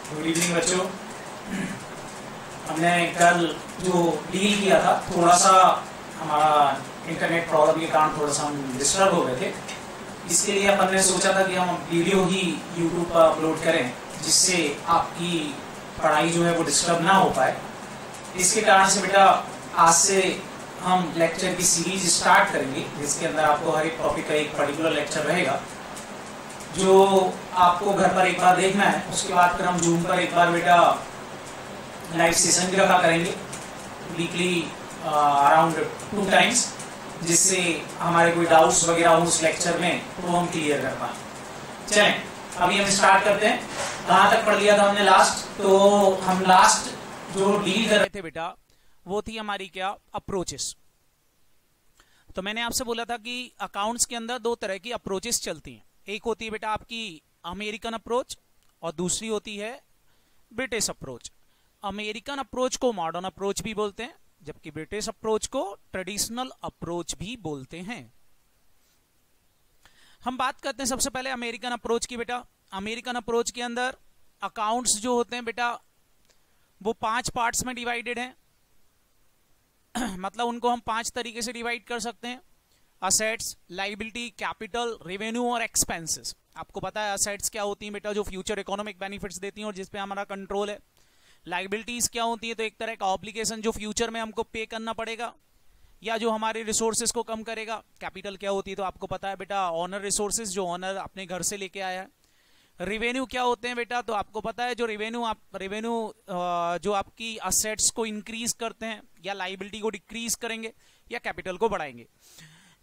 Good evening बच्चों। हमने कल जो डील किया था, थोड़ा सा हमारा इंटरनेट प्रॉब्लम के कारण थोड़ा सा हम डिस्टर्ब हो गए थे। इसके लिए अपन ने सोचा था कि हम वीडियो ही यूट्यूब पर अपलोड करें, जिससे आपकी पढ़ाई जो है वो डिस्टर्ब ना हो पाए। इसके कारण से बेटा आज से हम लेक्चर की सीरीज स्टार्ट करेंगे, जिसके अंदर आपको हर एक टॉपिक का एक पर्टिकुलर लेक्चर रहेगा जो आपको घर पर एक बार देखना है। उसके बाद फिर हम जूम पर एक बार बेटा लाइव सेशन भी रखा करेंगे वीकली अराउंड 2 टाइम्स, जिससे हमारे कोई डाउट्स वगैरह हो उस लेक्चर में तो हम क्लियर कर पाए। चलें अभी हम स्टार्ट करते हैं। कहाँ तक पढ़ लिया था हमने लास्ट? तो हम लास्ट जो डील कर रहे थे बेटा वो थी हमारी क्या, अप्रोचेस। तो मैंने आपसे बोला था कि अकाउंट्स के अंदर 2 तरह की अप्रोचेस चलती हैं। एक होती है बेटा आपकी अमेरिकन अप्रोच और दूसरी होती है ब्रिटिश अप्रोच। अमेरिकन अप्रोच को मॉडर्न अप्रोच भी बोलते हैं, जबकि ब्रिटिश अप्रोच को ट्रेडिशनल अप्रोच भी बोलते हैं। हम बात करते हैं सबसे पहले अमेरिकन अप्रोच की। बेटा अमेरिकन अप्रोच के अंदर अकाउंट्स जो होते हैं बेटा वो 5 पार्ट्स में डिवाइडेड हैं। मतलब उनको हम 5 तरीके से डिवाइड कर सकते हैं: असेट्स, लाइबिलिटी, कैपिटल, रेवेन्यू और एक्सपेंसेस। आपको पता है असेट्स क्या होती हैं बेटा, जो फ्यूचर इकोनॉमिक बेनिफिट्स देती हैं और जिसपे हमारा कंट्रोल है। लाइबिलिटीज क्या होती है, तो एक तरह का ऑब्लिगेशन जो फ्यूचर में हमको पे करना पड़ेगा या जो हमारे रिसोर्सेज को कम करेगा। कैपिटल क्या होती है, तो आपको पता है बेटा ऑनर रिसोर्सेज, जो ऑनर अपने घर से लेके आया है। रेवेन्यू क्या होते हैं बेटा, तो आपको पता है जो रेवेन्यू जो आपकी असेट्स को इंक्रीज करते हैं या लाइबिलिटी को डिक्रीज करेंगे या कैपिटल को बढ़ाएंगे।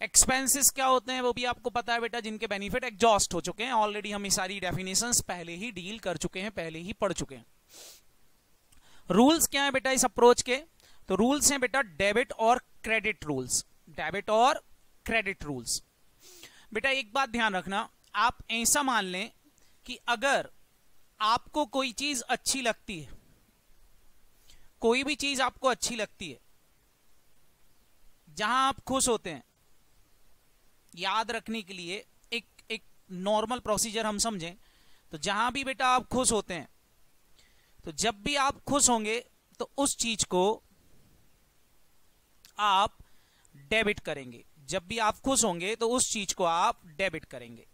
एक्सपेंसेस क्या होते हैं वो भी आपको पता है बेटा, जिनके बेनिफिट एग्जॉस्ट हो चुके हैं। ऑलरेडी हम ये सारी डेफिनेशंस पहले ही डील कर चुके हैं, पहले ही पढ़ चुके हैं। रूल्स क्या है बेटा इस अप्रोच के? तो रूल्स हैं बेटा डेबिट और क्रेडिट रूल्स। डेबिट और क्रेडिट रूल्स। बेटा एक बात ध्यान रखना, आप ऐसा मान लें कि अगर आपको कोई चीज अच्छी लगती है, कोई भी चीज आपको अच्छी लगती है, जहां आप खुश होते हैं, याद रखने के लिए एक नॉर्मल प्रोसीजर हम समझें तो जहां भी बेटा आप खुश होते हैं, तो जब भी आप खुश होंगे तो उस चीज को आप डेबिट करेंगे। जब भी आप खुश होंगे तो उस चीज को आप डेबिट करेंगे।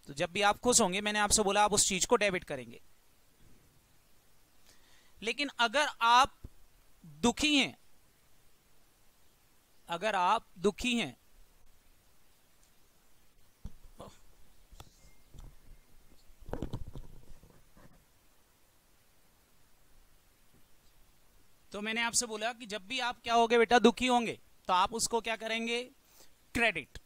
तो जब भी आप खुश होंगे, मैंने आपसे बोला, आप उस चीज को डेबिट करेंगे। लेकिन अगर आप दुखी हैं, अगर आप दुखी हैं तो मैंने आपसे बोला कि जब भी आप क्या होंगे बेटा, दुखी होंगे, तो आप उसको क्या करेंगे, क्रेडिट।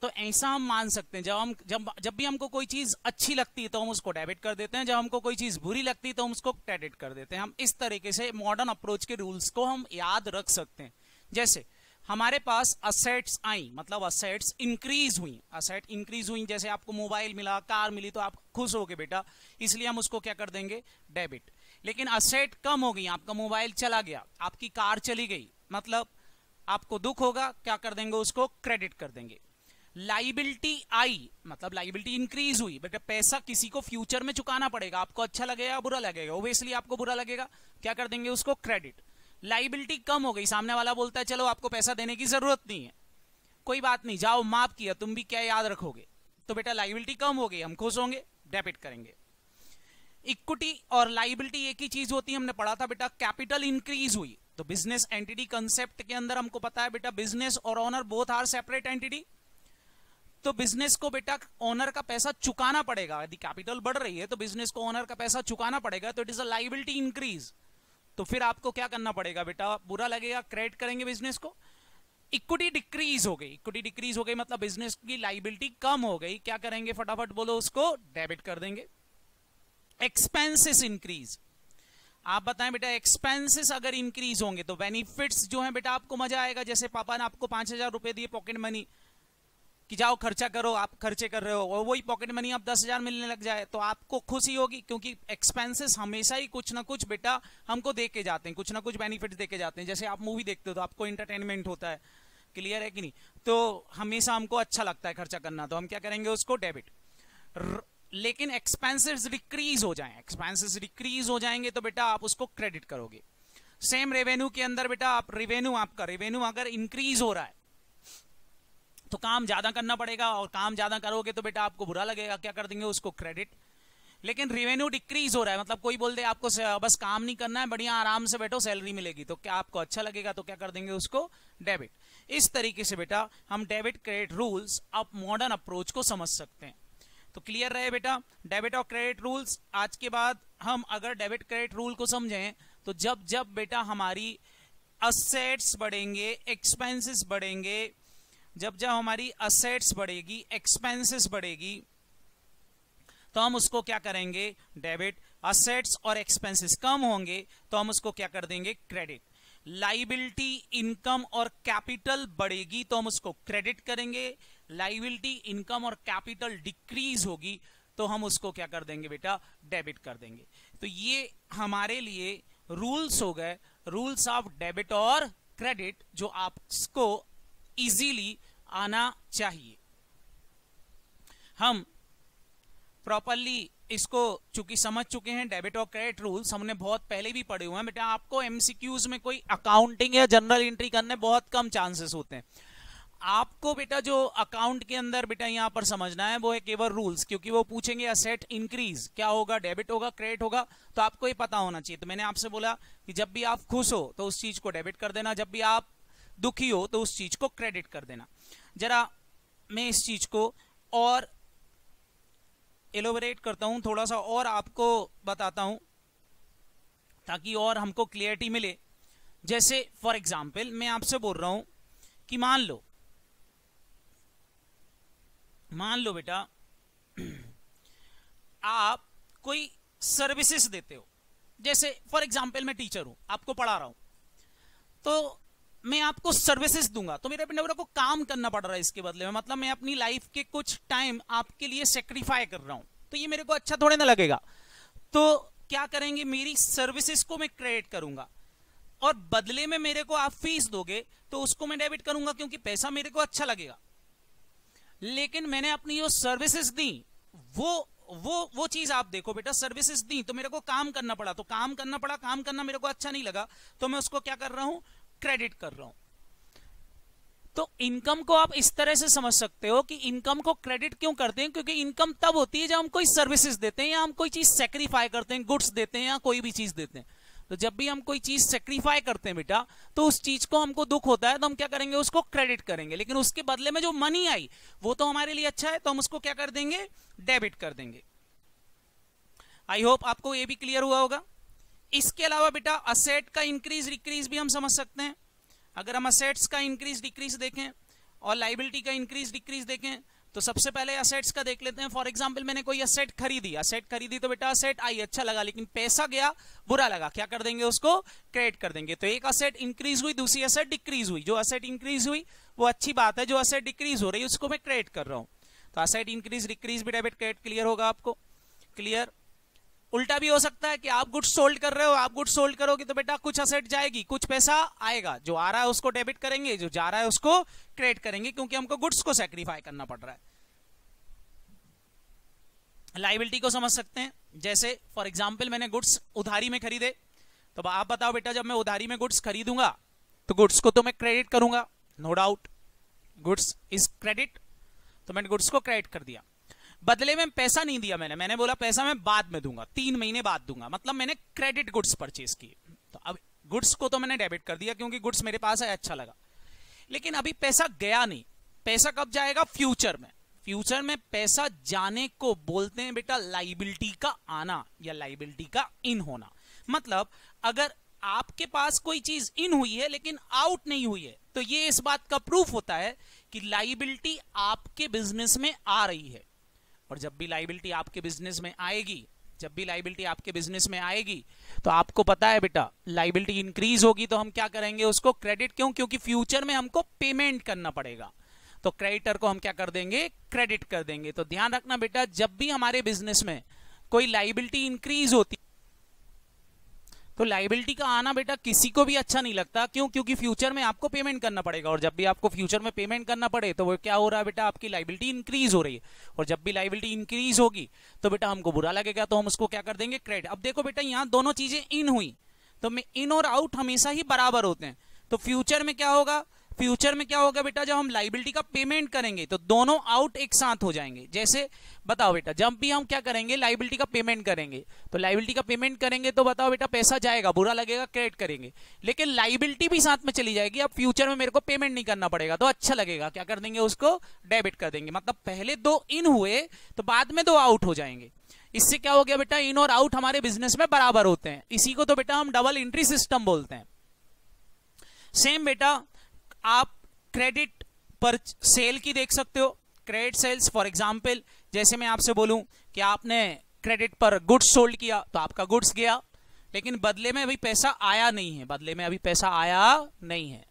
तो ऐसा हम मान सकते हैं, जब भी हमको कोई चीज अच्छी लगती है तो हम उसको डेबिट कर देते हैं, जब हमको कोई चीज बुरी लगती है तो हम उसको क्रेडिट कर देते हैं। हम इस तरीके से मॉडर्न अप्रोच के रूल्स को हम याद रख सकते हैं। जैसे हमारे पास असेट्स आई, मतलब असेट्स इंक्रीज हुई, असेट इंक्रीज हुई, जैसे आपको मोबाइल मिला, कार मिली, तो आप खुश हो गए बेटा, इसलिए हम उसको क्या कर देंगे, डेबिट। लेकिन असेट कम हो गई, आपका मोबाइल चला गया, आपकी कार चली गई, मतलब आपको दुख होगा, क्या कर देंगे, उसको क्रेडिट कर देंगे। लाइबिलिटी आई, मतलब लाइबिलिटी इंक्रीज हुई, बेटा पैसा किसी को फ्यूचर में चुकाना पड़ेगा, आपको अच्छा लगेगा बुरा लगेगा, ओब्वियसली आपको बुरा लगेगा, क्या कर देंगे, उसको क्रेडिट। लाइबिलिटी कम हो गई, सामने वाला बोलता है चलो आपको पैसा देने की जरूरत नहीं है, कोई बात नहीं, जाओ माफ किया, तुम भी क्या याद रखोगे, तो बेटा लाइबिलिटी कम हो गई, हम खुश होंगे, डेबिट करेंगे। इक्विटी और लाइबिलिटी एक ही चीज होती है, हमने पढ़ा था बेटा। कैपिटल इंक्रीज हुई, तो बिजनेस एंटिटी कंसेप्ट के अंदर हमको पता है बेटा, बिजनेस और owner both are separate entity. तो बिजनेस को बेटा ओनर का पैसा चुकाना पड़ेगा, यदि कैपिटल बढ़ रही है तो बिजनेस को ओनर का पैसा चुकाना पड़ेगा, तो it is a liability increase. तो फिर आपको क्या करना पड़ेगा बेटा, बुरा लगेगा, क्रेडिट करेंगे बिजनेस को। इक्विटी डिक्रीज हो गई, इक्विटी डिक्रीज हो गई मतलब बिजनेस की लाइबिलिटी कम हो गई, क्या करेंगे, फटाफट बोलो, उसको डेबिट कर देंगे। एक्सपेंसेस इंक्रीज, आप बताएं बेटा, एक्सपेंसेस अगर इंक्रीज होंगे तो बेनिफिट्स जो हैं बेटा आपको मजा आएगा। जैसे पापा ने आपको 5,000 रुपए दिए पॉकेट मनी कि जाओ खर्चा करो, आप खर्चे कर रहे हो, और वही पॉकेट मनी अब 10,000 मिलने लग जाए तो आपको खुशी होगी, क्योंकि एक्सपेंसेस हमेशा ही कुछ ना कुछ बेटा हमको दे के जाते हैं, कुछ ना कुछ बेनिफिट दे के जाते हैं। जैसे आप मूवी देखते हो तो आपको एंटरटेनमेंट होता है, क्लियर है कि नहीं, तो हमेशा हमको अच्छा लगता है खर्चा करना, तो हम क्या करेंगे, उसको डेबिट। लेकिन एक्सपेंसेस डिक्रीज हो जाएं, एक्सपेंसेस डिक्रीज हो जाएंगे तो बेटा आप उसको क्रेडिट करोगे। सेम रेवेन्यू के अंदर बेटा आप आपका रेवेन्यू अगर इंक्रीज हो रहा है तो काम ज्यादा करना पड़ेगा, और काम ज्यादा करोगे तो बेटा आपको बुरा लगेगा, क्या कर देंगे उसको क्रेडिट। लेकिन रेवेन्यू डिक्रीज हो रहा है, मतलब कोई बोल दे आपको बस काम नहीं करना है, बढ़िया आराम से बैठो सैलरी मिलेगी, तो क्या आपको अच्छा लगेगा, तो क्या कर देंगे उसको डेबिट। इस तरीके से बेटा हम डेबिट क्रेडिट रूल्स अब मॉडर्न अप्रोच को समझ सकते हैं। तो क्लियर रहे बेटा डेबिट और क्रेडिट रूल्स। आज के बाद हम अगर डेबिट क्रेडिट रूल को समझें तो जब जब बेटा हमारी असेट्स बढ़ेंगे, एक्सपेंसेस बढ़ेंगे, जब जब हमारी असेट्स बढ़ेगी, एक्सपेंसेस बढ़ेगी, तो हम उसको क्या करेंगे डेबिट। असेट्स और एक्सपेंसेस कम होंगे तो हम उसको क्या कर देंगे क्रेडिट। लाइबिलिटी, इनकम और कैपिटल बढ़ेगी तो हम उसको क्रेडिट करेंगे। लाइबिलिटी, इनकम और कैपिटल डिक्रीज होगी तो हम उसको क्या कर देंगे बेटा डेबिट कर देंगे। तो ये हमारे लिए रूल्स हो गए, रूल्स ऑफ डेबिट और क्रेडिट, जो आपको इजीली आना चाहिए। हम प्रॉपरली इसको चूंकि समझ चुके हैं, डेबिट और क्रेडिट रूल्स हमने बहुत पहले भी पढ़े हुए हैं बेटा। आपको एमसीक्यूज में कोई अकाउंटिंग या जनरल एंट्री करने बहुत कम चांसेस होते हैं। आपको बेटा जो अकाउंट के अंदर बेटा यहां पर समझना है वो है केवल रूल्स, क्योंकि वो पूछेंगे असेट इंक्रीज क्या होगा, डेबिट होगा, क्रेडिट होगा, तो आपको ये पता होना चाहिए। तो मैंने आपसे बोला कि जब भी आप खुश हो तो उस चीज को डेबिट कर देना, जब भी आप दुखी हो तो उस चीज को क्रेडिट कर देना। जरा मैं इस चीज को और एलोबरेट करता हूं, थोड़ा सा और आपको बताता हूं ताकि और हमको क्लियरिटी मिले। जैसे फॉर एग्जाम्पल मैं आपसे बोल रहा हूं कि मान लो बेटा आप कोई सर्विसेज देते हो। जैसे फॉर एग्जाम्पल मैं टीचर हूं, आपको पढ़ा रहा हूं, तो मैं आपको सर्विसेज दूंगा तो मेरे बेटा को काम करना पड़ रहा है इसके बदले में, मतलब मैं अपनी लाइफ के कुछ टाइम आपके लिए सेक्रीफाई कर रहा हूं, तो ये मेरे को अच्छा थोड़े ना लगेगा। तो क्या करेंगे, मेरी सर्विसेज को मैं क्रेडिट करूंगा और बदले में मेरे को आप फीस दोगे तो उसको मैं डेबिट करूंगा, क्योंकि पैसा मेरे को अच्छा लगेगा। लेकिन मैंने अपनी जो सर्विसेज दी वो चीज आप देखो बेटा, सर्विसेज दी तो मेरे को काम करना पड़ा, तो काम करना मेरे को अच्छा नहीं लगा, तो मैं उसको क्या कर रहा हूं क्रेडिट कर रहा हूं। तो इनकम को आप इस तरह से समझ सकते हो कि इनकम को क्रेडिट क्यों करते हैं, क्योंकि इनकम तब होती है जब हम कोई सर्विसेज देते हैं या हम कोई चीज सेक्रीफाई करते हैं, गुड्स देते हैं या कोई भी चीज देते हैं। तो जब भी हम कोई चीज सेक्रीफाई करते हैं बेटा तो उस चीज को हमको दुख होता है तो हम क्या करेंगे उसको क्रेडिट करेंगे, लेकिन उसके बदले में जो मनी आई वो तो हमारे लिए अच्छा है तो हम उसको क्या कर देंगे डेबिट कर देंगे। आई होप आपको ये भी क्लियर हुआ होगा। इसके अलावा बेटा असेट का इंक्रीज डिक्रीज भी हम समझ सकते हैं। अगर हम असेट्स का इंक्रीज डिक्रीज देखें और लाइबिलिटी का इंक्रीज डिक्रीज देखें तो सबसे पहले असेट्स का देख लेते हैं। फॉर एग्जांपल मैंने कोई असेट खरीदी तो बेटा असेट आई अच्छा लगा, लेकिन पैसा गया बुरा लगा, क्या कर देंगे उसको क्रेडिट कर देंगे। तो एक असेट इंक्रीज हुई, दूसरी असेट डिक्रीज हुई। जो असेट इंक्रीज हुई वो अच्छी बात है, जो असेट डिक्रीज हो रही है उसको मैं क्रेडिट कर रहा हूं। तो असेट इंक्रीज डिक्रीज भी डेबिट क्रेडिट क्लियर होगा आपको। क्लियर। उल्टा भी हो सकता है कि आप गुड्स सोल्ड कर रहे हो, आप गुड्स सोल्ड करोगे तो बेटा कुछ असेट जाएगी, कुछ पैसा आएगा, जो आ रहा है उसको डेबिट करेंगे, जो जा रहा है उसको क्रेडिट करेंगे, क्योंकि हमको गुड्स को सैक्रिफाई करना पड़ रहा है। लाइबिलिटी को समझ सकते हैं, जैसे फॉर एग्जांपल मैंने गुड्स उधारी में खरीदे, तो आप बताओ बेटा जब मैं उधारी में गुड्स खरीदूंगा तो गुड्स को तो मैं क्रेडिट करूंगा, no doubt goods is credit, तो मैंने गुड्स को क्रेडिट कर दिया। बदले में पैसा नहीं दिया मैंने बोला पैसा मैं बाद में दूंगा, 3 महीने बाद दूंगा, मतलब मैंने क्रेडिट गुड्स परचेज किए। तो अब गुड्स को तो मैंने डेबिट कर दिया क्योंकि गुड्स मेरे पास है, अच्छा लगा, लेकिन अभी पैसा गया नहीं। पैसा कब जाएगा, फ्यूचर में। फ्यूचर में पैसा जाने को बोलते हैं बेटा लाइबिलिटी का आना या लाइबिलिटी का इन होना। मतलब अगर आपके पास कोई चीज इन हुई है लेकिन आउट नहीं हुई है तो ये इस बात का प्रूफ होता है कि लाइबिलिटी आपके बिजनेस में आ रही है। और जब भी लाइबिलिटी आपके बिजनेस में आएगी, तो आपको पता है बेटा लाइबिलिटी इंक्रीज होगी तो हम क्या करेंगे उसको क्रेडिट, क्योंकि फ्यूचर में हमको पेमेंट करना पड़ेगा, तो क्रेडिटर को हम क्या कर देंगे क्रेडिट कर देंगे। तो ध्यान रखना बेटा जब भी हमारे बिजनेस में कोई लाइबिलिटी इंक्रीज होती तो लाइबिलिटी का आना बेटा किसी को भी अच्छा नहीं लगता। क्यों? क्योंकि फ्यूचर में आपको पेमेंट करना पड़ेगा, और जब भी आपको फ्यूचर में पेमेंट करना पड़े तो वो क्या हो रहा है बेटा, आपकी लाइबिलिटी इंक्रीज हो रही है, और जब भी लाइबिलिटी इंक्रीज होगी तो बेटा हमको बुरा लगेगा, तो हम उसको क्या कर देंगे, क्रेडिट। अब देखो बेटा यहाँ दोनों चीजें इन हुई, तो इन और आउट हमेशा ही बराबर होते हैं। तो फ्यूचर में क्या होगा, फ्यूचर में क्या होगा बेटा, जब हम लाइबिलिटी का पेमेंट करेंगे तो दोनों आउट एक साथ हो जाएंगे। जैसे बताओ बेटा, जब भी हम क्या करेंगे, लाइबिलिटी का पेमेंट करेंगे, तो लाइबिलिटी का पेमेंट करेंगे तो बताओ बेटा पैसा जाएगा, बुरा लगेगा, क्रेडिट करेंगे, लेकिन लाइबिलिटी भी साथ में चली जाएगी। अब फ्यूचर में मेरे को पेमेंट नहीं करना पड़ेगा तो अच्छा लगेगा, क्या कर देंगे, उसको डेबिट कर देंगे। मतलब पहले दो इन हुए तो बाद में दो आउट हो जाएंगे। इससे क्या हो गया बेटा, इन और आउट हमारे बिजनेस में बराबर होते हैं। इसी को तो बेटा हम डबल एंट्री सिस्टम बोलते हैं। सेम बेटा आप क्रेडिट पर सेल की देख सकते हो, क्रेडिट सेल्स। फॉर एग्जांपल जैसे मैं आपसे बोलूं कि आपने क्रेडिट पर गुड्स सोल्ड किया तो आपका गुड्स गया, लेकिन बदले में अभी पैसा आया नहीं है, बदले में अभी पैसा आया नहीं है,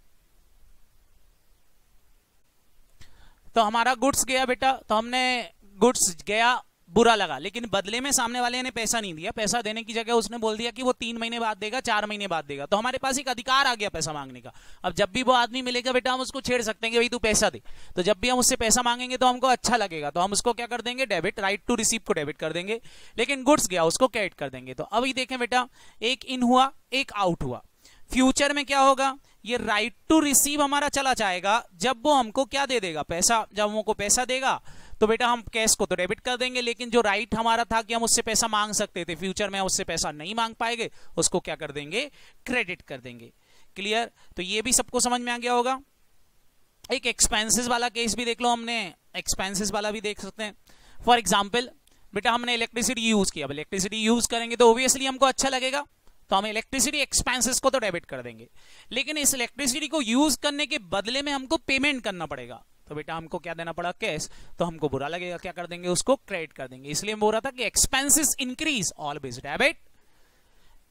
तो हमारा गुड्स गया बेटा, तो हमने गुड्स गया, बुरा लगा, लेकिन बदले में सामने वाले ने पैसा नहीं दिया। पैसा देने की जगह उसने बोल दिया कि वो 3 महीने बाद देगा, 4 महीने बाद देगा, तो हमारे पास एक अधिकार आ गया पैसा मांगने का। अब जब भी वो आदमी मिलेगा बेटा हम उसको छेड़ सकते हैं कि भाई तू पैसा दे, तो जब भी हम उससे पैसा मांगेंगे तो हमको अच्छा लगेगा, तो हम उसको क्या कर देंगे, डेबिट, राइट टू रिसीव को डेबिट कर देंगे, लेकिन गुड्स गया उसको क्रेडिट कर देंगे। तो अभी देखें बेटा, एक इन हुआ, एक आउट हुआ। फ्यूचर में क्या होगा, ये राइट टू रिसीव हमारा चला जाएगा जब वो हमको क्या दे देगा, पैसा। जब हमको पैसा देगा तो बेटा हम कैश को तो डेबिट कर देंगे, लेकिन जो राइट हमारा था कि हम उससे पैसा मांग सकते थे, फ्यूचर में उससे पैसा नहीं मांग पाएंगे, उसको क्या कर देंगे, क्रेडिट कर देंगे। क्लियर? तो ये भी सबको समझ में आ गया होगा। एक एक्सपेंसेस वाला केस भी देख लो, हमने एक्सपेंसेस वाला भी देख सकते हैं। फॉर एग्जाम्पल बेटा हमने इलेक्ट्रिसिटी यूज किया, इलेक्ट्रिसिटी यूज करेंगे तो ऑब्वियसली हमको अच्छा लगेगा, तो हम इलेक्ट्रिसिटी एक्सपेंसेस को तो डेबिट कर देंगे, लेकिन इस इलेक्ट्रिसिटी को यूज करने के बदले में हमको पेमेंट करना पड़ेगा, तो बेटा हमको क्या देना पड़ा, कैश, तो हमको बुरा लगेगा, क्या कर देंगे, उसको क्रेडिट कर देंगे। इसलिए मैं बोल रहा था कि expenses increase always debit,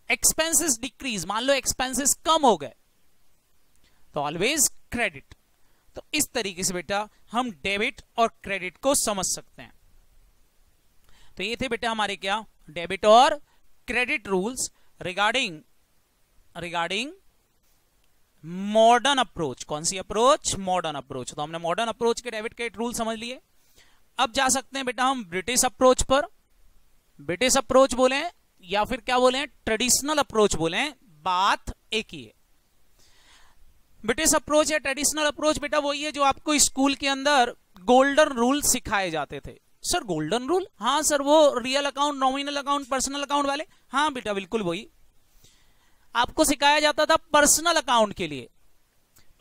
expenses decrease, मान लो एक्सपेंसेस कम हो गए तो ऑलवेज क्रेडिट। तो इस तरीके से बेटा हम डेबिट और क्रेडिट को समझ सकते हैं। तो ये थे बेटा हमारे क्या, डेबिट और credit rules regarding modern approach. कौन सी अप्रोच, मॉडर्न अप्रोच। तो हमने मॉडर्न अप्रोच के डेबिट क्रेडिट रूल समझ लिए। अब जा सकते हैं बेटा हम ब्रिटिश अप्रोच पर। ब्रिटिश अप्रोच बोले या फिर क्या बोले, ट्रेडिशनल अप्रोच बोले, बात एक ही है। ब्रिटिश अप्रोच या ट्रेडिशनल अप्रोच बेटा वही है जो आपको स्कूल के अंदर गोल्डन रूल सिखाए जाते थे। सर गोल्डन रूल, हाँ सर वो real account, nominal account, personal account वाले, हाँ बेटा बिल्कुल वही आपको सिखाया जाता था। पर्सनल अकाउंट के लिए,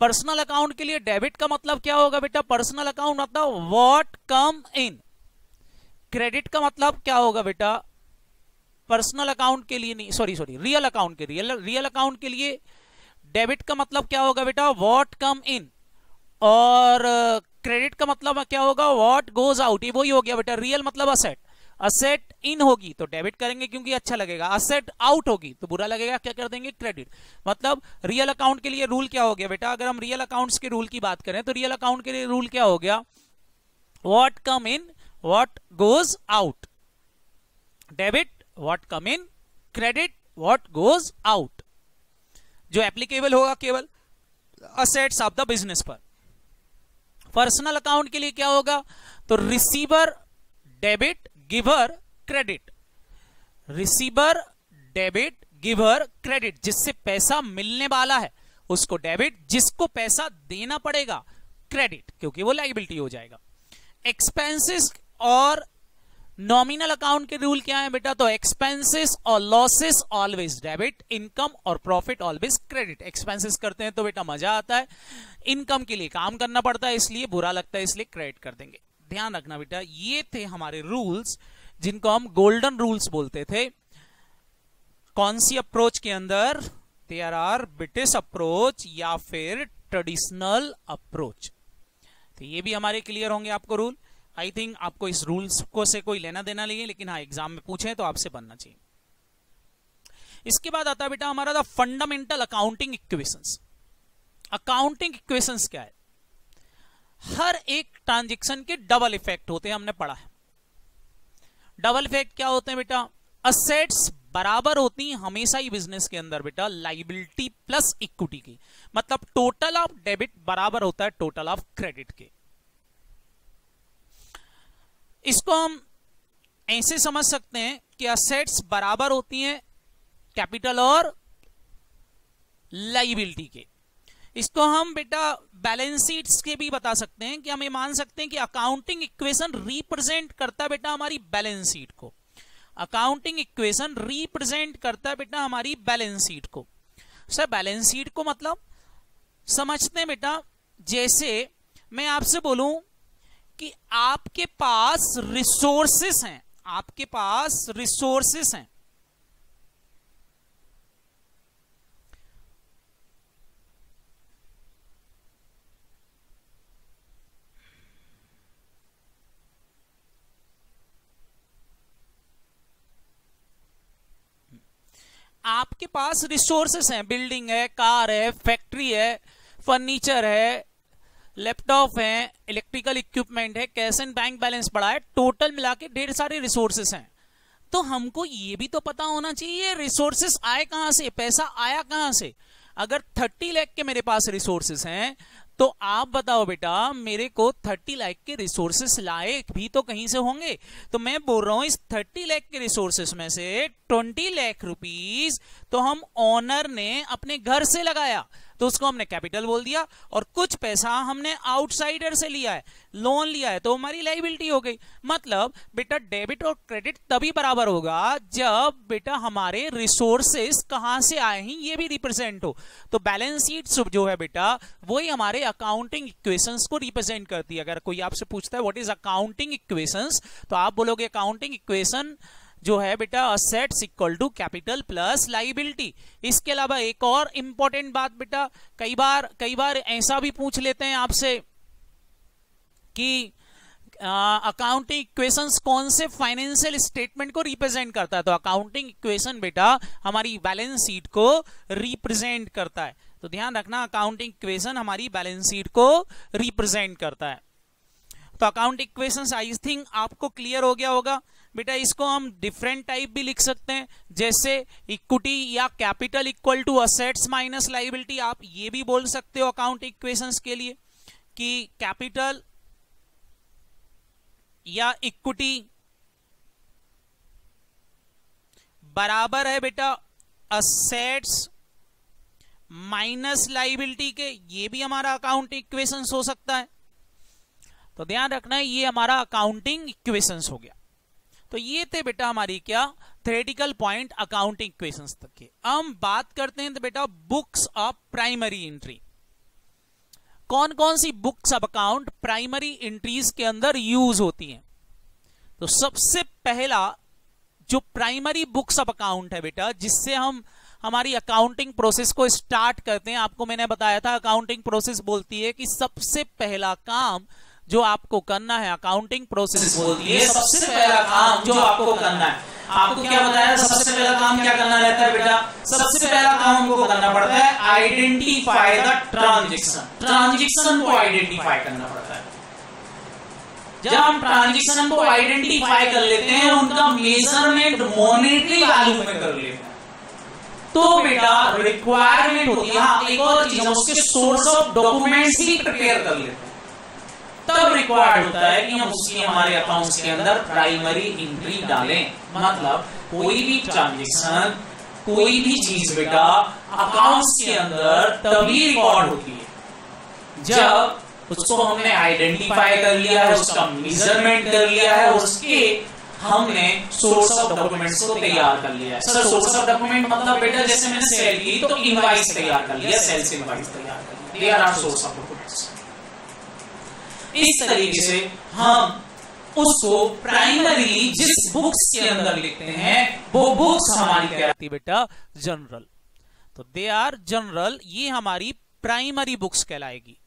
पर्सनल अकाउंट के लिए डेबिट का मतलब क्या होगा बेटा, पर्सनल अकाउंट मतलब व्हाट कम इन। क्रेडिट का मतलब क्या होगा बेटा, पर्सनल अकाउंट के लिए नहीं, सॉरी रियल अकाउंट के, रियल अकाउंट के लिए डेबिट का मतलब क्या होगा बेटा, व्हाट कम इन, और क्रेडिट का मतलब क्या होगा, व्हाट गोज आउट। ये वही हो गया बेटा, रियल मतलब असेट, असेट इन होगी तो डेबिट करेंगे क्योंकि अच्छा लगेगा, असेट आउट होगी तो बुरा लगेगा, क्या कर देंगे, क्रेडिट। मतलब रियल अकाउंट के लिए रूल क्या हो गया बेटा, अगर हम रियल अकाउंट्स के रूल की बात करें तो रियल अकाउंट के लिए रूल क्या हो गया, what come in, what goes out, debit what come in, credit what goes out. जो एप्लीकेबल होगा केवल असेट्स ऑफ द बिजनेस पर। पर्सनल अकाउंट के लिए क्या होगा, तो receiver debit, giver credit, receiver debit, giver credit. जिससे पैसा मिलने वाला है उसको डेबिट, जिसको पैसा देना पड़ेगा क्रेडिट, क्योंकि वो लायबिलिटी हो जाएगा। एक्सपेंसेस और नॉमिनल अकाउंट के रूल क्या है बेटा, तो एक्सपेंसेस और लॉसेस ऑलवेज डेबिट, इनकम और प्रॉफिट ऑलवेज क्रेडिट। एक्सपेंसेस करते हैं तो बेटा मजा आता है, इनकम के लिए काम करना पड़ता है इसलिए बुरा लगता है, इसलिए क्रेडिट कर देंगे। ध्यान रखना बेटा, ये थे हमारे रूल्स जिनको हम गोल्डन रूल्स बोलते थे। कौन सी अप्रोच के अंदर, देयर आर ब्रिटिश अप्रोच या फिर ट्रेडिशनल अप्रोच। तो ये भी हमारे क्लियर होंगे आपको रूल। आई थिंक आपको इस रूल्स को से कोई लेना देना नहीं है, लेकिन हाँ एग्जाम में पूछे तो आपसे बनना चाहिए। इसके बाद आता है बेटा हमारा the fundamental accounting equations. Accounting equations क्या है, हर एक ट्रांजैक्शन के डबल इफेक्ट होते हैं, हमने पढ़ा है। डबल इफेक्ट क्या होते हैं बेटा, असेट्स बराबर होती हमेशा ही बिजनेस के अंदर बेटा लाइबिलिटी प्लस इक्विटी की। मतलब टोटल ऑफ डेबिट बराबर होता है टोटल ऑफ क्रेडिट के। इसको हम ऐसे समझ सकते हैं कि असेट्स बराबर होती हैं कैपिटल और लाइबिलिटी के। इसको हम बेटा बैलेंस शीट्स के भी बता सकते हैं कि हम ये मान सकते हैं कि अकाउंटिंग इक्वेशन रिप्रेजेंट करता है बेटा हमारी बैलेंस शीट को। अकाउंटिंग इक्वेशन रिप्रेजेंट करता है बेटा हमारी बैलेंस शीट को। सर बैलेंस शीट को मतलब समझते हैं बेटा, जैसे मैं आपसे बोलूं कि आपके पास रिसोर्सेस हैं, आपके पास रिसोर्सेस हैं, आपके पास रिसोर्सेस हैं, बिल्डिंग है, कार है, फैक्ट्री है, फर्नीचर है, लैपटॉप है, इलेक्ट्रिकल इक्विपमेंट है, कैश एंड बैंक बैलेंस पड़ा है, टोटल मिला के ढेर सारे रिसोर्सेस हैं। तो हमको ये भी तो पता होना चाहिए रिसोर्सेस आए कहां से, पैसा आया कहां से। अगर 30 लाख के मेरे पास रिसोर्सेस हैं तो आप बताओ बेटा मेरे को 30 लाख के रिसोर्सेस लाए भी तो कहीं से होंगे। तो मैं बोल रहा हूं इस 30 लाख के रिसोर्सेस में से 20 लाख रुपीस तो हम ओनर ने अपने घर से लगाया, तो उसको हमने कैपिटल बोल दिया, और कुछ पैसा हमने आउटसाइडर से लिया है, लोन लिया है, तो हमारी लायबिलिटी हो गई। मतलब बेटा डेबिट और क्रेडिट तभी बराबर होगा जब बेटा हमारे रिसोर्सेस कहां से आए हैं ये भी रिप्रेजेंट हो। तो बैलेंस शीट जो है बेटा वही हमारे अकाउंटिंग इक्वेशंस को रिप्रेजेंट करती है। अगर कोई आपसे पूछता है व्हाट इज अकाउंटिंग इक्वेशंस, तो आप बोलोगे अकाउंटिंग इक्वेशन जो है बेटा assets equal to capital plus liability. इसके अलावा एक और इंपॉर्टेंट बात बेटा, कई बार ऐसा भी पूछ लेते हैं आपसे कि अकाउंटिंग इक्वेशंस कौन से फाइनेंशियल स्टेटमेंट को रिप्रेजेंट करता है। तो अकाउंटिंग इक्वेशन बेटा हमारी बैलेंस शीट को रिप्रेजेंट करता है। तो ध्यान रखना अकाउंटिंग इक्वेशन हमारी बैलेंस शीट को रिप्रेजेंट करता है। तो अकाउंट इक्वेशंस आई थिंक आपको क्लियर हो गया होगा बेटा। इसको हम डिफरेंट टाइप भी लिख सकते हैं, जैसे इक्विटी या capital equal to assets minus liability. आप ये भी बोल सकते हो अकाउंट इक्वेशंस के लिए कि कैपिटल या इक्विटी बराबर है बेटा असेट्स माइनस लायबिलिटी के। ये भी हमारा अकाउंट इक्वेशंस हो सकता है। तो ध्यान रखना है ये हमारा अकाउंटिंग इक्वेशंस हो गया। तो ये थे बेटा हमारी क्या थ्योरेटिकल पॉइंट अकाउंटिंग इक्वेशंस तक के। हम बात करते हैं तो बेटा बुक्स ऑफ प्राइमरी एंट्री। कौन कौन सी books of account primary entries के अंदर यूज होती हैं। तो सबसे पहला जो प्राइमरी बुक्स ऑफ अकाउंट है बेटा जिससे हम हमारी अकाउंटिंग प्रोसेस को स्टार्ट करते हैं, आपको मैंने बताया था अकाउंटिंग प्रोसेस बोलती है कि सबसे पहला काम जो आपको करना है, अकाउंटिंग प्रोसेस बोलती है सबसे पहला काम जो आपको करना है। आपको क्या बताया सबसे पहला काम क्या करना रहता है बेटा? सबसे पहला काम हमको करना पड़ता है आइडेंटिफाई द ट्रांजैक्शन। ट्रांजैक्शन को आइडेंटिफाई करना पड़ता है। जब हम ट्रांजैक्शन को आइडेंटिफाई कर लेते हैं, उनका मेजरमेंट मॉनेटरी वैल्यू में कर लेते हैं, तो बेटा रिक्वायरमेंट होती है एक और चीज, उसके सोर्स ऑफ डॉक्यूमेंट्स भी प्रिपेयर कर लेते हैं। तब रिक्वायर्ड होता है कि हम उसकी हमारे अकाउंट्स के अंदर प्राइमरी एंट्री डालें। मतलब कोई भी ट्रांजैक्शन कोई भी चीज बेटा अकाउंट्स के अंदर तभी रिकॉर्ड होती है जब उसको हमने आइडेंटिफाई कर लिया है, उसका मेजरमेंट कर लिया है, उसके हमने सोर्स ऑफ डॉक्यूमेंट्स को तैयार कर लिया है। सर सोर्स ऑफ डॉक्यूमेंट मतलब बेटा जैसे मैंने सेल की तो इनवॉइस तैयार कर लिया, सेल्स इनवॉइस तैयार कर लिया, there are source of documents. इस तरीके से हम उसको प्राइमरी जिस बुक्स के अंदर लिखते हैं वो बुक्स हमारी कहलाती है बेटा जनरल। तो दे आर जनरल, ये हमारी प्राइमरी बुक्स कहलाएगी।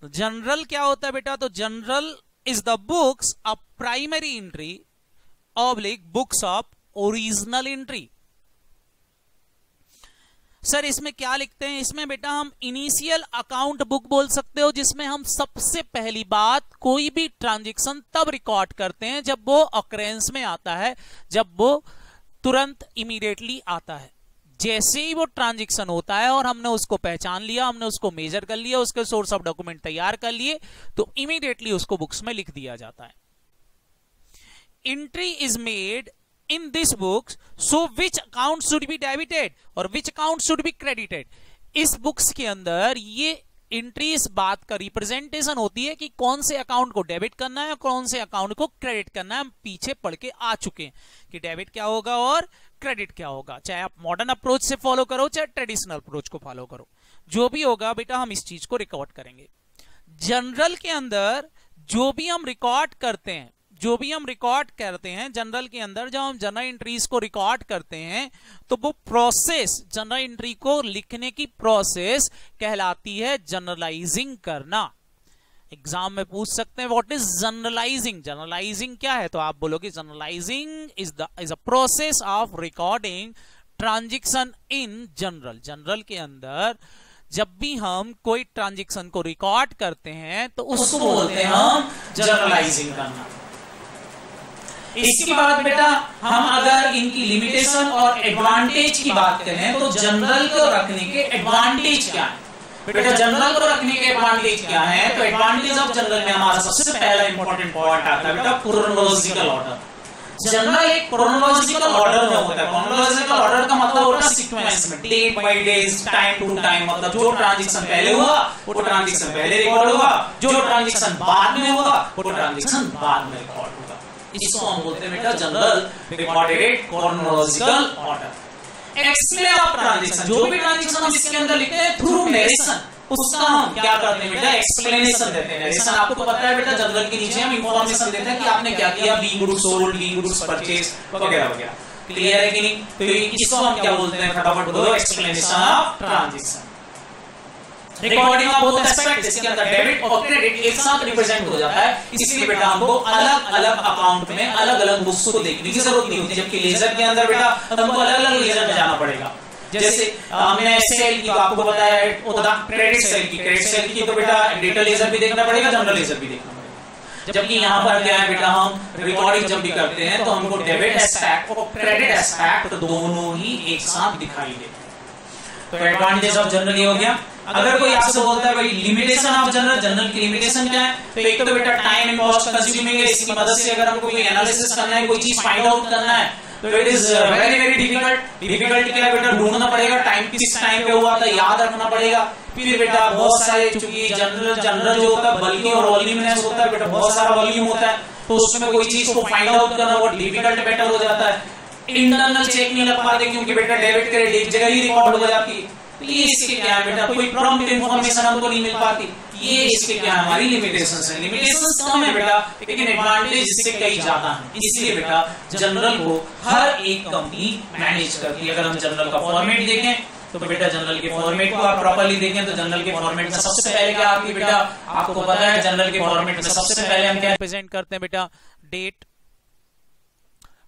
तो जनरल क्या होता है बेटा? तो general is the books of primary entry oblique books of original entry. Sir इसमें क्या लिखते हैं? इसमें बेटा हम इनिशियल अकाउंट बुक बोल सकते हो, जिसमें हम सबसे पहली बात कोई भी ट्रांजैक्शन तब रिकॉर्ड करते हैं जब वो ऑकरेंस में आता है, जब वो तुरंत इमीडिएटली आता है। जैसे ही वो ट्रांजैक्शन होता है और हमने उसको पहचान लिया, हमने उसको मेजर कर लिया, उसके सोर्स ऑफ डॉक्यूमेंट तैयार कर लिए, तो इमीडिएटली उसको बुक्स में लिख दिया जाता है। Entry is made in this books, so which account should be debited और which account should be credited. इस बुक्स के अंदर ये एंट्री इस बात का रिप्रेजेंटेशन होती है कि कौन से अकाउंट को डेबिट करना है और कौन से अकाउंट को क्रेडिट करना है। हम पीछे पढ़ के आ चुके हैं कि डेबिट क्या होगा और क्रेडिट क्या होगा, चाहे आप मॉडर्न अप्रोच से फॉलो करो चाहे ट्रेडिशनल अप्रोच को फॉलो करो, जो भी होगा बेटा हम इस चीज को रिकॉर्ड करेंगे। जनरल के अंदर जो भी हम रिकॉर्ड करते हैं जनरल के अंदर जब हम जनरल एंट्रीज को रिकॉर्ड करते हैं तो वो प्रोसेस, जनरल एंट्री को लिखने की प्रोसेस कहलाती है जनरलाइजिंग करना। एग्जाम में पूछ सकते हैं व्हाट इज जनरलाइजिंग। जनरलाइजिंग क्या है, तो आप बोलोगे journalising is a process of recording transaction in journal. Journal के अंदर जब भी हम कोई ट्रांजैक्शन को रिकॉर्ड करते हैं तो उसको बोलते हैं हम जनरलाइजिंग करना। इसके बाद बेटा हम अगर इनकी लिमिटेशन और एडवांटेज की बात करें तो जनरल को रखने के एडवांटेज क्या है। बेटा जनरल को रखने के एडवांटेज क्या है, तो एडवांटेज ऑफ जनरल में हमारा सबसे पहला इंपॉर्टेंट पॉइंट आता है बेटा क्रोनोलॉजिकल ऑर्डर। जनरल एक क्रोनोलॉजिकल ऑर्डर में होता है। क्रोनोलॉजिकल ऑर्डर का मतलब होता है सीक्वेंस में, date by days, time to time, मतलब जो ट्रांजैक्शन पहले हुआ वो ट्रांजैक्शन पहले रिकॉर्ड होगा, जो ट्रांजैक्शन बाद में होगा वो ट्रांजैक्शन बाद में रिकॉर्ड होगा। इसको हम बोलते हैं बेटा general recorded chronological order. Explain of transaction, जो भी ट्रांजैक्शन हम इसके अंदर लिखते हैं थ्रू नरेशन, उसका हम क्या करते हैं बेटा एक्सप्लेनेशन देते हैं। नरेशन आपको पता है बेटा जनरल के नीचे हम इंफॉर्मेशन देते हैं कि आपने क्या किया, be goods sold, be goods purchase वगैरह वगैरह। क्लियर है कि नहीं, तो इसको हम क्या बोलते हैं, फटाफट बोलो, explanation of transaction. Recording of both aspect, इसके अंदर डेबिट और क्रेडिट एक साथ रिप्रेजेंट हो जाता है, इसलिए बेटा हमको अलग अलग अकाउंट में अलग अलग बुक्स को देखने की जरूरत नहीं होती। जबकि लेजर के अंदर बेटा हमको अलग अलग लेजर में जाना पड़ेगा। जैसे हमने सेल की आपको बताया, क्रेडिट सेल की तो बेटा डेटा लेजर भी देखना पड़ेगा, जनरल लेजर भी देखना पड़ेगा। जबकि यहाँ पर क्या है बेटा, हम रिकॉर्डिंग जब भी करते हैं तो हमको डेबिट एस्पेक्ट और क्रेडिट एस्पेक्ट दोनों ही एक साथ दिखाई देते हैं। तो एडवांटेज ऑफ जनरल ये हो गया। अगर कोई आपसे बोलता है भाई लिमिटेशन ऑफ जनरल, जनरल की लिमिटेशन क्या है, तो एक तो बेटा टाइम एंड कॉस्ट कंज्यूमिंग है। इसकी मदद से अगर हमको कोई एनालिसिस करना है, कोई चीज फाइंड आउट करना है, तो it is very very difficult. Difficult क्या है बेटा, ढूंढना पड़ेगा टाइम किस टाइम पे हुआ था, याद रखना पड़ेगा। फिर बेटा बहुत सारे, चूंकि जनरल जो होता है बल्कि और वॉल्यूमिनस होता है बेटा, बहुत सारा वॉल्यूम होता है, तो उसमें कोई चीज को फाइंड आउट करना वो डिफिकल्ट बेटर हो जाता है। इंटरनल चेक नहीं लग पाते क्योंकि बेटा डेबिट क्रेडिट एक जगह ही रिकॉर्ड हो जाती है। ये इसके क्या है बेटा, कोई प्रॉम्प्ट इंफॉर्मेशन हमको नहीं मिल पाती। ये इसके क्या हमारी लिमिटेशंस है। लिमिटेशंस कम है बेटा, लेकिन एडवांटेज इससे कई ज्यादा है। इसलिए बेटा जनरल को हर एक कंपनी मैनेज करती है। अगर हम जनरल का फॉर्मेट देखें तो बेटा जनरल के फॉर्मेट को आप प्रॉपर्ली देखें तो जनरल के फॉर्मेट में सबसे पहले क्या आती है बेटा, आपको पता है जनरल के फॉर्मेट में सबसे पहले हम क्या प्रेजेंट करते हैं बेटा, डेट,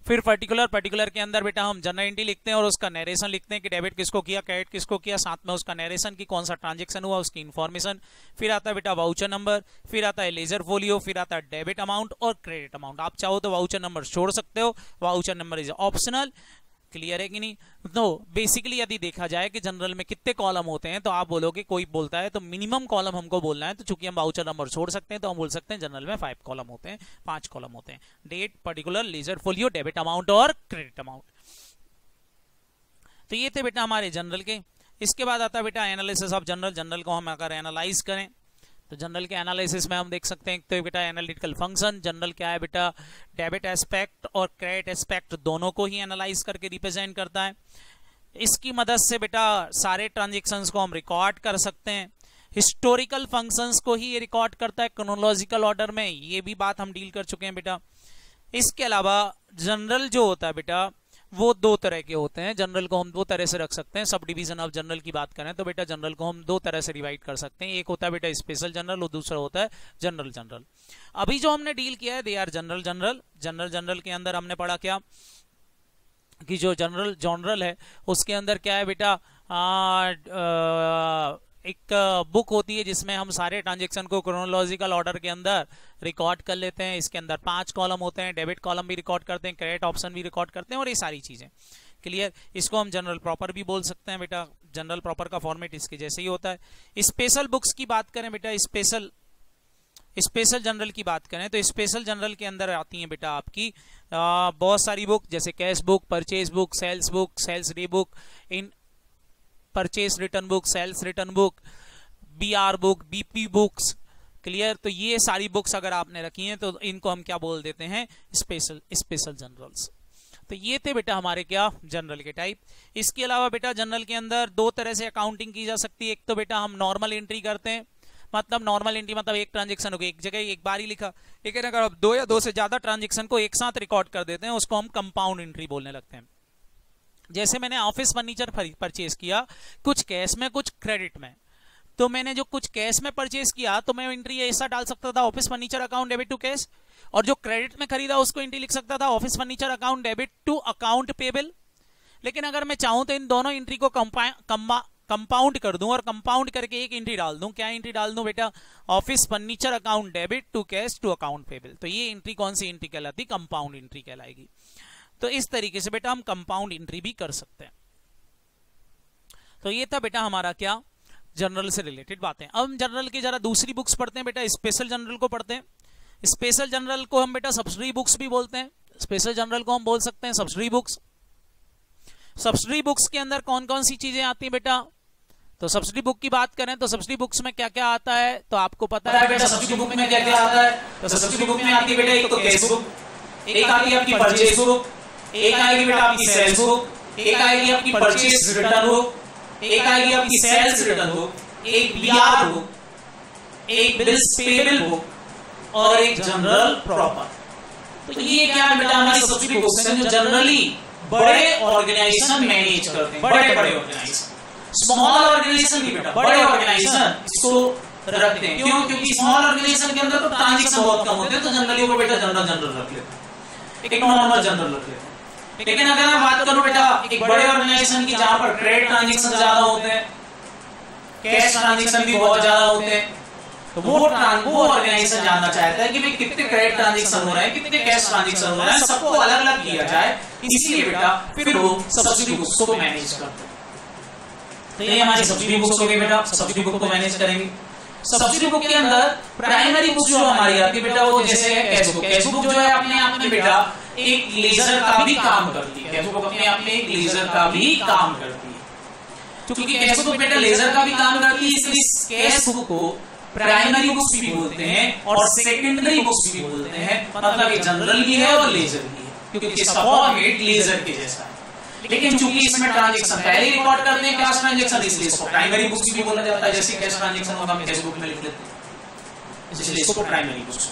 फिर पर्टिकुलर के अंदर बेटा हम जनरल एंट्री लिखते हैं और उसका नरेशन लिखते हैं कि डेबिट किसको किया, क्रेडिट किसको किया, साथ में उसका नरेशन की कौन सा ट्रांजैक्शन हुआ उसकी इंफॉर्मेशन। फिर आता है बेटा वाउचर नंबर, फिर आता है लेजर फोलियो, फिर आता है डेबिट अमाउंट और क्रेडिट अमाउंट। आप चाहो तो वाउचर नंबर छोड़ सकते हो, voucher number is optional. Clear है कि नहीं। तो बेसिकली यदि देखा जाए कि जनरल में कितने कॉलम होते हैं, तो आप बोलोगे, कोई बोलता है तो मिनिमम कॉलम हमको बोलना है, तो चूंकि हम वाउचर नंबर छोड़ सकते हैं तो हम बोल सकते हैं जनरल में 5 कॉलम होते हैं, 5 कॉलम होते हैं, date, particular, ledger folio, debit amount और क्रेडिट अमाउंट। तो ये थे बेटा हमारे जनरल के। इसके बाद आता है बेटा एनालिसिस ऑफ जनरल। जनरल को हम अगर एनालाइज करें तो जनरल के एनालिसिस में हम देख सकते हैं तो बेटा एनालिटिकल फंक्शन। जनरल क्या है बेटा, डेबिट एस्पेक्ट और क्रेडिट एस्पेक्ट दोनों को ही एनालाइज करके रिप्रेजेंट करता है। इसकी मदद से बेटा सारे ट्रांजैक्शंस को हम रिकॉर्ड कर सकते हैं। हिस्टोरिकल फंक्शंस को ही ये रिकॉर्ड करता है क्रोनोलॉजिकल ऑर्डर में, ये भी बात हम डील कर चुके हैं बेटा। इसके अलावा जनरल जो होता है बेटा वो 2 तरह के होते हैं। जनरल को हम 2 तरह से रख सकते हैं। सब डिवीजन ऑफ जनरल की बात करें तो बेटा जनरल को हम 2 तरह से डिवाइड कर सकते हैं। एक होता है बेटा स्पेशल जनरल और दूसरा होता है जनरल। अभी जो हमने डील किया है दे आर जनरल के अंदर हमने पढ़ा क्या कि जो जनरल है उसके अंदर क्या है बेटा, एक बुक होती है जिसमें हम सारे ट्रांजेक्शन को क्रोनोलॉजिकल ऑर्डर के अंदर रिकॉर्ड कर लेते हैं। इसके अंदर 5 कॉलम होते हैं, डेबिट कॉलम भी रिकॉर्ड करते हैं, क्रेडिट ऑप्शन भी रिकॉर्ड करते हैं और ये सारी चीजें। क्लियर? इसको हम जनरल प्रॉपर भी बोल सकते हैं बेटा। जनरल प्रॉपर का फॉर्मेट इसके जैसे ही होता है। स्पेशल बुक्स की बात करें बेटा, स्पेशल जनरल की बात करें तो स्पेशल जनरल के अंदर आती हैं बेटा आपकी बहुत सारी बुक, जैसे cash book, purchase book, sales day book, in purchase return book, sales return book, BR book, BP books. Clear? तो ये सारी बुक्स अगर आपने रखी हैं तो इनको हम क्या बोल देते हैं? Special generals. तो ये थे बेटा हमारे क्या जनरल के टाइप। इसके अलावा बेटा जनरल के अंदर 2 तरह से अकाउंटिंग की जा सकती है। एक तो बेटा हम नॉर्मल एंट्री करते हैं, मतलब नॉर्मल एंट्री मतलब एक ट्रांजेक्शन हो गई एक जगह एक बार ही लिखा। लेकिन अगर आप 2 या 2 से ज्यादा ट्रांजेक्शन को एक साथ रिकॉर्ड कर देते हैं उसको हम कंपाउंड एंट्री बोलने लगते हैं। जैसे मैंने ऑफिस फर्नीचर परचेज किया, कुछ कैश में कुछ क्रेडिट में, तो मैंने जो कुछ कैश में परचेज किया तो मैं एंट्री ऐसा डाल सकता था office furniture account debit to cash, और जो क्रेडिट में खरीदा उसको एंट्री लिख सकता था office furniture account debit to account payable. लेकिन अगर मैं चाहूं तो इन दोनों एंट्री को कंपाउंड कर दूं और कंपाउंड करके एक एंट्री डाल दूं। क्या एंट्री डाल दूं बेटा? Office furniture account debit to cash to account payable. तो ये एंट्री कौन सी एंट्री कहलाती? कंपाउंड एंट्री कहलाएगी। तो इस तरीके से बेटा हम कंपाउंड एंट्री भी कर सकते हैं। तो ये था बेटा हमारा क्या जनरल से रिलेटेड बातें। अब हम जनरल की जरा दूसरी बुक्स पढ़ते हैं बेटा, स्पेशल जनरल को पढ़ते हैं। स्पेशल जनरल को हम बेटा सब्सिडरी बुक्स भी बोलते हैं। स्पेशल जनरल को हम बोल सकते हैं सब्सिडरी बुक्स। सब्सिडरी बुक्स के अंदर कौन कौन सी चीजें आती हैं बेटा? तो सब्सिडी बुक की बात करें तो सब्सिडी बुक्स में क्या क्या आता है तो आपको पता है बेटा सब्सिडी बुक में क्या क्या आता है। तो सब्सिडी बुक में आती है बेटा एक तो कैश बुक, एक आती है आपकी परचेज बुक, एक आएगी बेटा आपकी सेल्स बुक, एक आएगी आपकी परचेज रिटर्न बुक, एक आएगी आपकी सेल्स रिटर्न बुक, एक बीआर बुक, एक बिल्स पेबल बुक और एक जनरल प्रॉपर। तो ये क्या है बेटा? हमारी सब्सिडी बुक्स हैं जो जनरली बड़े ऑर्गेनाइजेशन मैनेज करते हैं। बड़े ऑर्गेनाइजेशन, स्मॉल ऑर्गेनाइजेशन नहीं बेटा, बड़े ऑर्गेनाइजेशन इसको रखते हैं। क्यों? क्योंकि स्मॉल ऑर्गेनाइजेशन के अंदर तो ट्रांजेक्शन बहुत कम होते हैं, तो जनरली वो बेटा जनरल रख लेते हैं, एक नॉर्मल जनरल रख लेते हैं। लेकिन अगर मैं बात करूं बेटा एक बड़े ऑर्गेनाइजेशन की जहां पर क्रेडिट ट्रांजेक्शन ज्यादा होते हैं, कैश ट्रांजेक्शन भी बहुत ज्यादा होते हैं, तो वो ऑर्गेनाइजेशन जानना चाहता है कि भाई कितने क्रेडिट ट्रांजेक्शन हो रहे हैं, कितने कैश ट्रांजेक्शन हो रहे हैं, सबको अलग अलग किया जाए। इसलिए बेटा फिर वो सब्सिडी बुक्स को मैनेज करते हैं। तो ये हमारी सब्सिडी बुक्स हो गई बेटा, सब्सिडी बुक को मैनेज करेंगे। सब्सिडी बुक के अंदर प्राइमरी बुक जो हमारी आती है बेटा वो जैसे है कैश बुक। कैश बुक जो है अपने आप में बेटा एक लेजर का भी काम करती है। कैश बुक अपने आप में एक लेजर का भी काम करती है। क्योंकि कैश बुक बेटा लेजर का भी काम करती है इसलिए कैश बुक को प्राइमरी बुक्स भी बोलते हैं और सेकेंडरी बुक्स भी बोलते हैं। मतलब ये जनरल भी है और लेजर भी है क्योंकि इसका फॉर्मेट लेजर के जैसा है। लेकिन चूंकि इसमें ट्रांजेक्शन पहले रिकॉर्ड करते हैं कैश ट्रांजेक्शन, इसलिए इसको प्राइमरी बुक्स भी बोला जाता है। जैसे कैश ट्रांजेक्शन होगा हम कैश बुक में लिख लेते हैं, इसलिए इसको प्राइमरी बुक्स।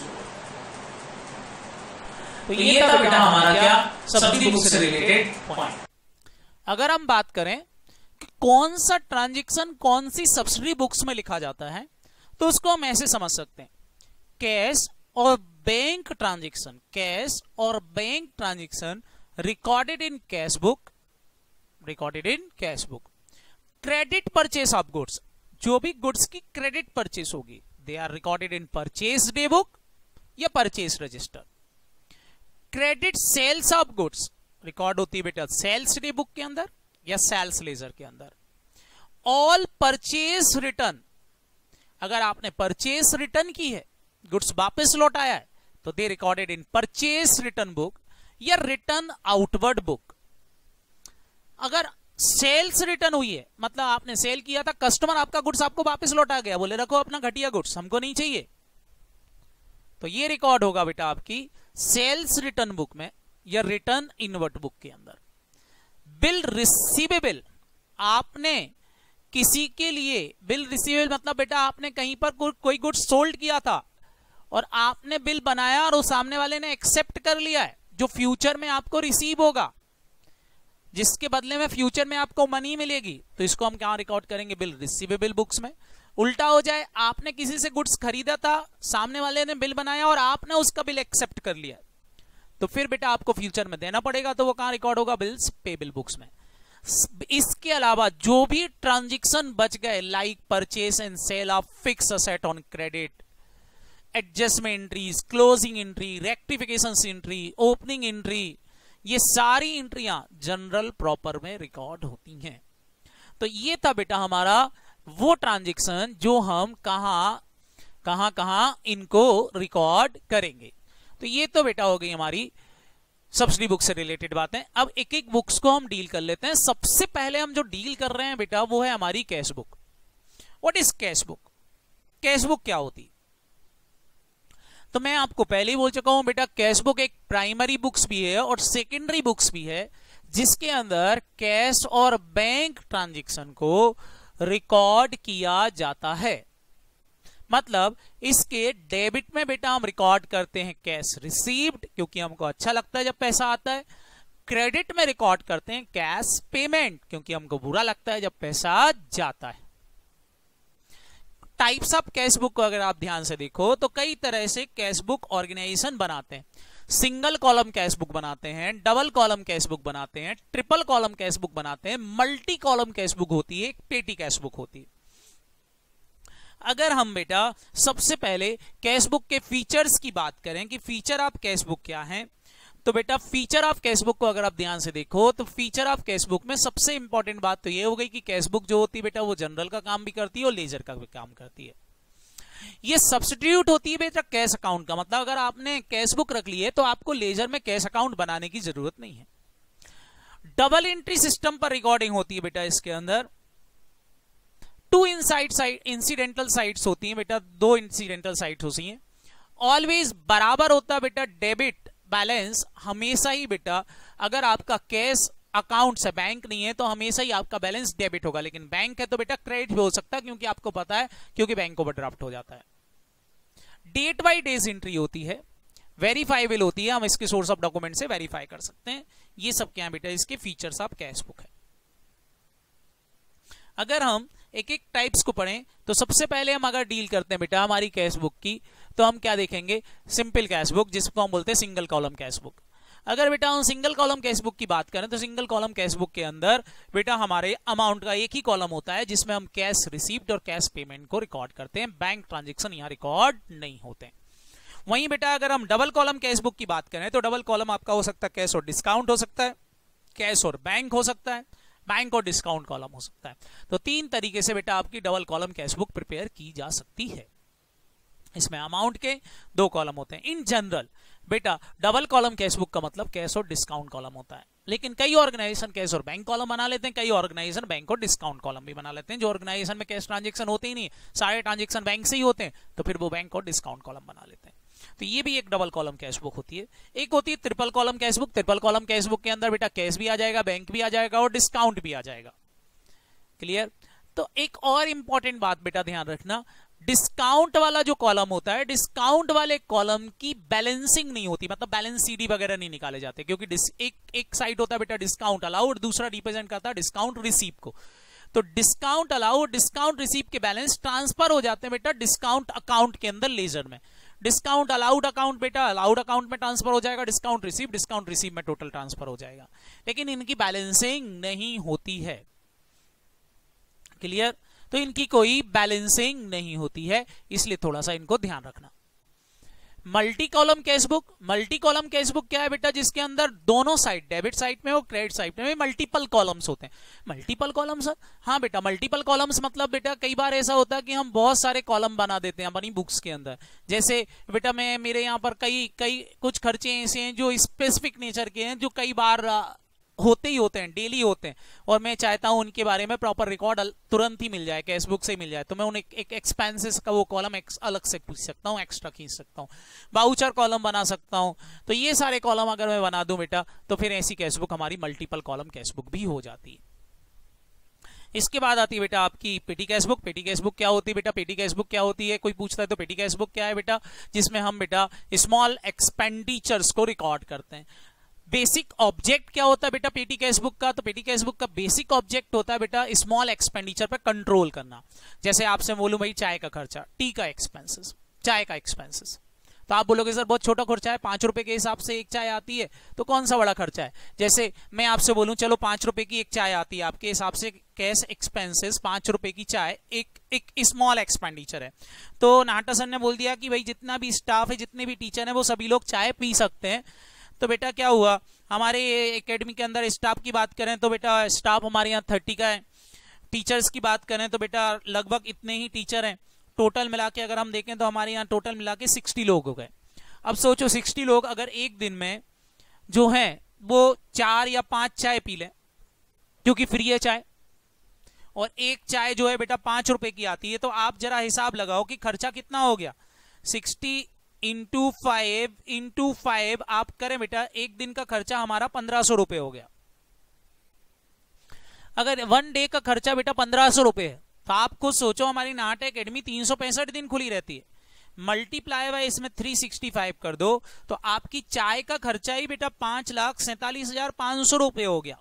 तो ये था बेटा हमारा क्या सब्सिडी बुक से रिलेटेड पॉइंट। अगर हम बात करें कि कौन सा ट्रांजेक्शन कौन सी सब्सिडी बुक्स में लिखा जाता है तो उसको हम ऐसे समझ सकते हैं, कैश और बैंक ट्रांजेक्शन, कैश और bank transaction recorded in cash book, recorded in cash book. Credit purchase of goods, जो भी गुड्स की क्रेडिट परचेस होगी they are recorded in purchase day book या purchase register. Credit sales of goods record होती है बेटा sales day book के अंदर या सेल्स लेजर के अंदर। ऑल परचेस रिटर्न, अगर आपने परचेस रिटर्न की है, गुड्स वापस लौटाया है, तो they recorded in purchase return book या रिटर्न आउटवर्ड बुक। अगर सेल्स रिटर्न हुई है, मतलब आपने सेल किया था, कस्टमर आपका गुड्स आपको वापस लौटा गया, बोले रखो अपना घटिया गुड्स हमको नहीं चाहिए, तो ये रिकॉर्ड होगा बेटा आपकी सेल्स रिटर्न बुक में या रिटर्न इनवर्ट बुक के अंदर। बिल रिसीवेबल, आपने किसी के लिए बिल रिसीवेबल मतलब बेटा आपने कहीं पर कोई गुड्स सोल्ड किया था और आपने बिल बनाया और उस सामने वाले ने एक्सेप्ट कर लिया है, जो फ्यूचर में आपको रिसीव होगा, जिसके बदले में फ्यूचर में आपको मनी मिलेगी, तो इसको हम क्या रिकॉर्ड करेंगे? बिल रिसीवेबल बुक्स में। उल्टा हो जाए, आपने किसी से गुड्स खरीदा था, सामने वाले ने बिल बनाया और आपने उसका बिल एक्सेप्ट कर लिया, तो फिर बेटा आपको फ्यूचर में देना पड़ेगा, तो वो कहां रिकॉर्ड होगा? बिल्स पेबल बुक्स में। इसके अलावा जो भी ट्रांजैक्शन बच गए, like purchase and sale of fix asset on credit, adjustment entries, closing entry, rectification entry, opening entry, ये सारी एंट्रियां जनरल प्रॉपर में रिकॉर्ड होती हैं। तो ये था बेटा हमारा वो ट्रांजैक्शन जो हम कहां इनको रिकॉर्ड करेंगे। तो ये तो बेटा हो गई हमारी सब्सिडी बुक से रिलेटेड बातें। अब एक एक बुक्स को हम डील कर लेते हैं। सबसे पहले हम जो डील कर रहे हैं बेटा वो है हमारी cash book. What is cash book? Cash book क्या होती? तो मैं आपको पहले ही बोल चुका हूं बेटा, कैश बुक एक प्राइमरी बुक्स भी है और सेकेंडरी बुक्स भी है, जिसके अंदर कैश और बैंक ट्रांजैक्शन को रिकॉर्ड किया जाता है। मतलब इसके डेबिट में बेटा हम रिकॉर्ड करते हैं कैश रिसीव्ड, क्योंकि हमको अच्छा लगता है जब पैसा आता है। क्रेडिट में रिकॉर्ड करते हैं कैश पेमेंट, क्योंकि हमको बुरा लगता है जब पैसा जाता है। टाइप्स ऑफ कैश बुक को अगर आप ध्यान से देखो तो कई तरह से कैश बुक ऑर्गेनाइजेशन बनाते हैं। सिंगल कॉलम कैश बुक बनाते हैं, डबल कॉलम कैश बुक बनाते हैं, ट्रिपल कॉलम कैश बुक बनाते हैं, मल्टी कॉलम कैश बुक होती है, एक पेटी कैश बुक होती है। अगर हम बेटा सबसे पहले कैश बुक के फीचर्स की बात करें कि फीचर ऑफ कैश बुक क्या है, तो बेटा फीचर ऑफ कैश बुक को अगर आप ध्यान से देखो तो फीचर ऑफ कैश बुक में सबसे इंपॉर्टेंट बात तो ये हो गई कि कैश बुक जो होती है बेटा वो जनरल का काम भी करती है और लेजर का भी काम करती है। ये सब्स्टिट्यूट होती है बेटा कैश अकाउंट का। मतलब अगर आपने कैश बुक रख ली है तो आपको लेजर में कैश अकाउंट बनाने की जरूरत नहीं है। डबल एंट्री सिस्टम पर रिकॉर्डिंग होती है बेटा। इसके अंदर टू इंसिडेंटल साइट्स होती हैं बेटा, दो इंसिडेंटल साइट्स होती हैं। ऑलवेज बराबर होता है बेटा डेबिट बैलेंस हमेशा ही बेटा, अगर आपका कैश अकाउंट से बैंक नहीं है तो हमेशा ही आपका बैलेंस डेबिट होगा, लेकिन बैंक है तो बेटा क्रेडिट भी हो सकता है, क्योंकि आपको पता है क्योंकि बैंक ओवरड्राफ्ट हो जाता है। डेट बाय डेज एंट्री होती है, वेरीफाइबल होती है, हम इसके सोर्स ऑफ डॉक्यूमेंट से वेरीफाई कर सकते हैं। ये सब क्या है बेटा इसके फीचर्स ऑफ कैश बुक है। अगर हम एक एक टाइप्स को पढ़ें तो सबसे पहले हम अगर डील करते हैं बेटा हमारी कैश बुक की, तो हम क्या देखेंगे, सिंपल कैश बुक, जिसको हम बोलते हैं सिंगल कॉलम कैश बुक। अगर बेटा हम सिंगल कॉलम कैश बुक की बात करें तो सिंगल कॉलम कैश बुक के अंदर बेटा हमारे अमाउंट का एक ही कॉलम होता है, जिसमें हम कैश रिसीव्ड और कैश पेमेंट को रिकॉर्ड करते हैं। बैंक ट्रांजेक्शन यहां रिकॉर्ड नहीं होते। वहीं बेटा अगर हम डबल कॉलम कैश बुक की बात करें तो डबल कॉलम आपका हो सकता है कैश और डिस्काउंट हो सकता है, कैश और बैंक हो सकता है, बैंक और डिस्काउंट कॉलम हो सकता है। तो तीन तरीके से बेटा आपकी double column cash book prepare की जा सकती है। इसमें अमाउंट के दो कॉलम होते हैं। इन जनरल बेटा डबल कॉलम कैश बुक का मतलब कैश और डिस्काउंट कॉलम होता है, लेकिन कई ऑर्गेनाइजेशन कैश और बैंक कॉलम बना लेते हैं, कई ऑर्गेनाइजेशन बैंक और डिस्काउंट कॉलम भी बना लेते हैं। जो ऑर्गेनाइजेशन में कैश ट्रांजेक्शन होते ही नहीं, सारे ट्रांजेक्शन बैंक से ही होते हैं, तो फिर वो बैंक और डिस्काउंट कॉलम बना लेते हैं। तो ये भी एक डबल कॉलम कैश बुक होती है। एक होती है triple column cash book. Triple column cash book के अंदर बेटा कैश भी आ जाएगा, बैंक भी आ जाएगा और डिस्काउंट भी आ जाएगा। क्लियर? तो एक और इंपॉर्टेंट बात बेटा ध्यान रखना, डिस्काउंट वाला जो कॉलम होता है, डिस्काउंट वाले कॉलम की बैलेंसिंग नहीं होती, मतलब बैलेंस सीडी वगैरह नहीं निकाले जाते, क्योंकि एक साइड होता है बेटा डिस्काउंट अलाउड, दूसरा रिप्रेजेंट करता है डिस्काउंट रिसीव को। तो डिस्काउंट अलाउड, डिस्काउंट रिसीव के बैलेंस ट्रांसफर हो जाते हैं बेटा डिस्काउंट अकाउंट के अंदर लेजर में। डिस्काउंट अलाउड अकाउंट बेटा अलाउड अकाउंट में ट्रांसफर हो जाएगा, डिस्काउंट रिसीव में टोटल ट्रांसफर हो जाएगा, लेकिन इनकी बैलेंसिंग नहीं होती है। क्लियर? तो इनकी कोई बैलेंसिंग नहीं होती है, इसलिए थोड़ा सा इनको ध्यान रखना। Multi column cash book, multi column cash book क्या है बेटा, जिसके अंदर दोनों साइड, डेबिट साइड में और क्रेडिट साइड में मल्टीपल कॉलम्स होते हैं। मल्टीपल कॉलम्स, हाँ बेटा मल्टीपल कॉलम्स मतलब बेटा कई बार ऐसा होता है कि हम बहुत सारे कॉलम बना देते हैं अपनी बुक्स के अंदर। जैसे बेटा मेरे यहाँ पर कई कुछ खर्चे ऐसे हैं जो स्पेसिफिक नेचर के हैं, जो कई बार होते ही होते हैं, डेली होते हैं, और मैं चाहता हूं उनके बारे में प्रॉपर रिकॉर्ड तुरंत ही मिल जाए, कैश बुक से ही मिल जाए, तो मैं उन्हें एक एक्सपेंसेस का वो कॉलम अलग से खींच सकता हूं, एक्स्ट्रा खींच सकता हूं, बाउचर कॉलम बना सकता हूं। तो ये सारे कॉलम अगर मैं बना दूं बेटा तो फिर ऐसी कैश बुक हमारी मल्टीपल कॉलम कैश बुक भी हो जाती है। इसके बाद आती है बेटा आपकी पेटी कैश बुक। पेटी कैश बुक क्या होती है बेटा, पेटी कैश बुक क्या होती है, कोई पूछता है तो पेटी कैश बुक क्या है बेटा, जिसमें हम बेटा स्मॉल एक्सपेंडिचर्स को रिकॉर्ड करते हैं। बेसिक ऑब्जेक्ट क्या होता है बेटा पेटी कैश बुक का, तो पेटी कैश बुक का बेसिक ऑब्जेक्ट होता है बेटा स्मॉल एक्सपेंडिचर पर कंट्रोल करना। जैसे आपसे बोलूं भाई चाय का खर्चा, टी का एक्सपेंसेस, चाय का एक्सपेंसेस, तो आप बोलोगे सर बहुत छोटा खर्चा है, 5 रुपए के हिसाब से एक चाय आती है, तो कौन सा बड़ा खर्चा है? जैसे मैं आपसे बोलूं चलो 5 रुपए की एक चाय आती है, आपके हिसाब से कैश एक्सपेंसेस 5 रुपए की चाय एक स्मॉल एक्सपेंडिचर है। तो नाटा सर ने बोल दिया कि भाई जितना भी स्टाफ है, जितने भी टीचर है, वो सभी लोग चाय पी सकते हैं। तो बेटा क्या हुआ, हमारे एकेडमी के अंदर स्टाफ की बात करें तो बेटा स्टाफ हमारे यहाँ 30 का है। टीचर्स की बात करें तो बेटा लगभग इतने ही टीचर हैं। टोटल मिला के अगर हम देखें तो हमारे यहाँ टोटल मिला के 60 लोग हो गए। अब सोचो 60 लोग अगर एक दिन में जो है वो 4 या 5 चाय पी लें, क्योंकि फ्री है चाय, और एक चाय जो है बेटा 5 रुपए की आती है, तो आप जरा हिसाब लगाओ कि खर्चा कितना हो गया। 60 इंटू 5 आप करें बेटा, एक दिन का खर्चा हमारा 1500 रुपए हो गया। अगर 1 डे का खर्चा बेटा 1500 रुपए है, तो आप खुद सोचो हमारी नाटा एकेडमी 365 दिन खुली रहती है, मल्टीप्लाई बाय इसमें 365 कर दो, तो आपकी चाय का खर्चा ही बेटा 5,47,500 रुपए हो गया।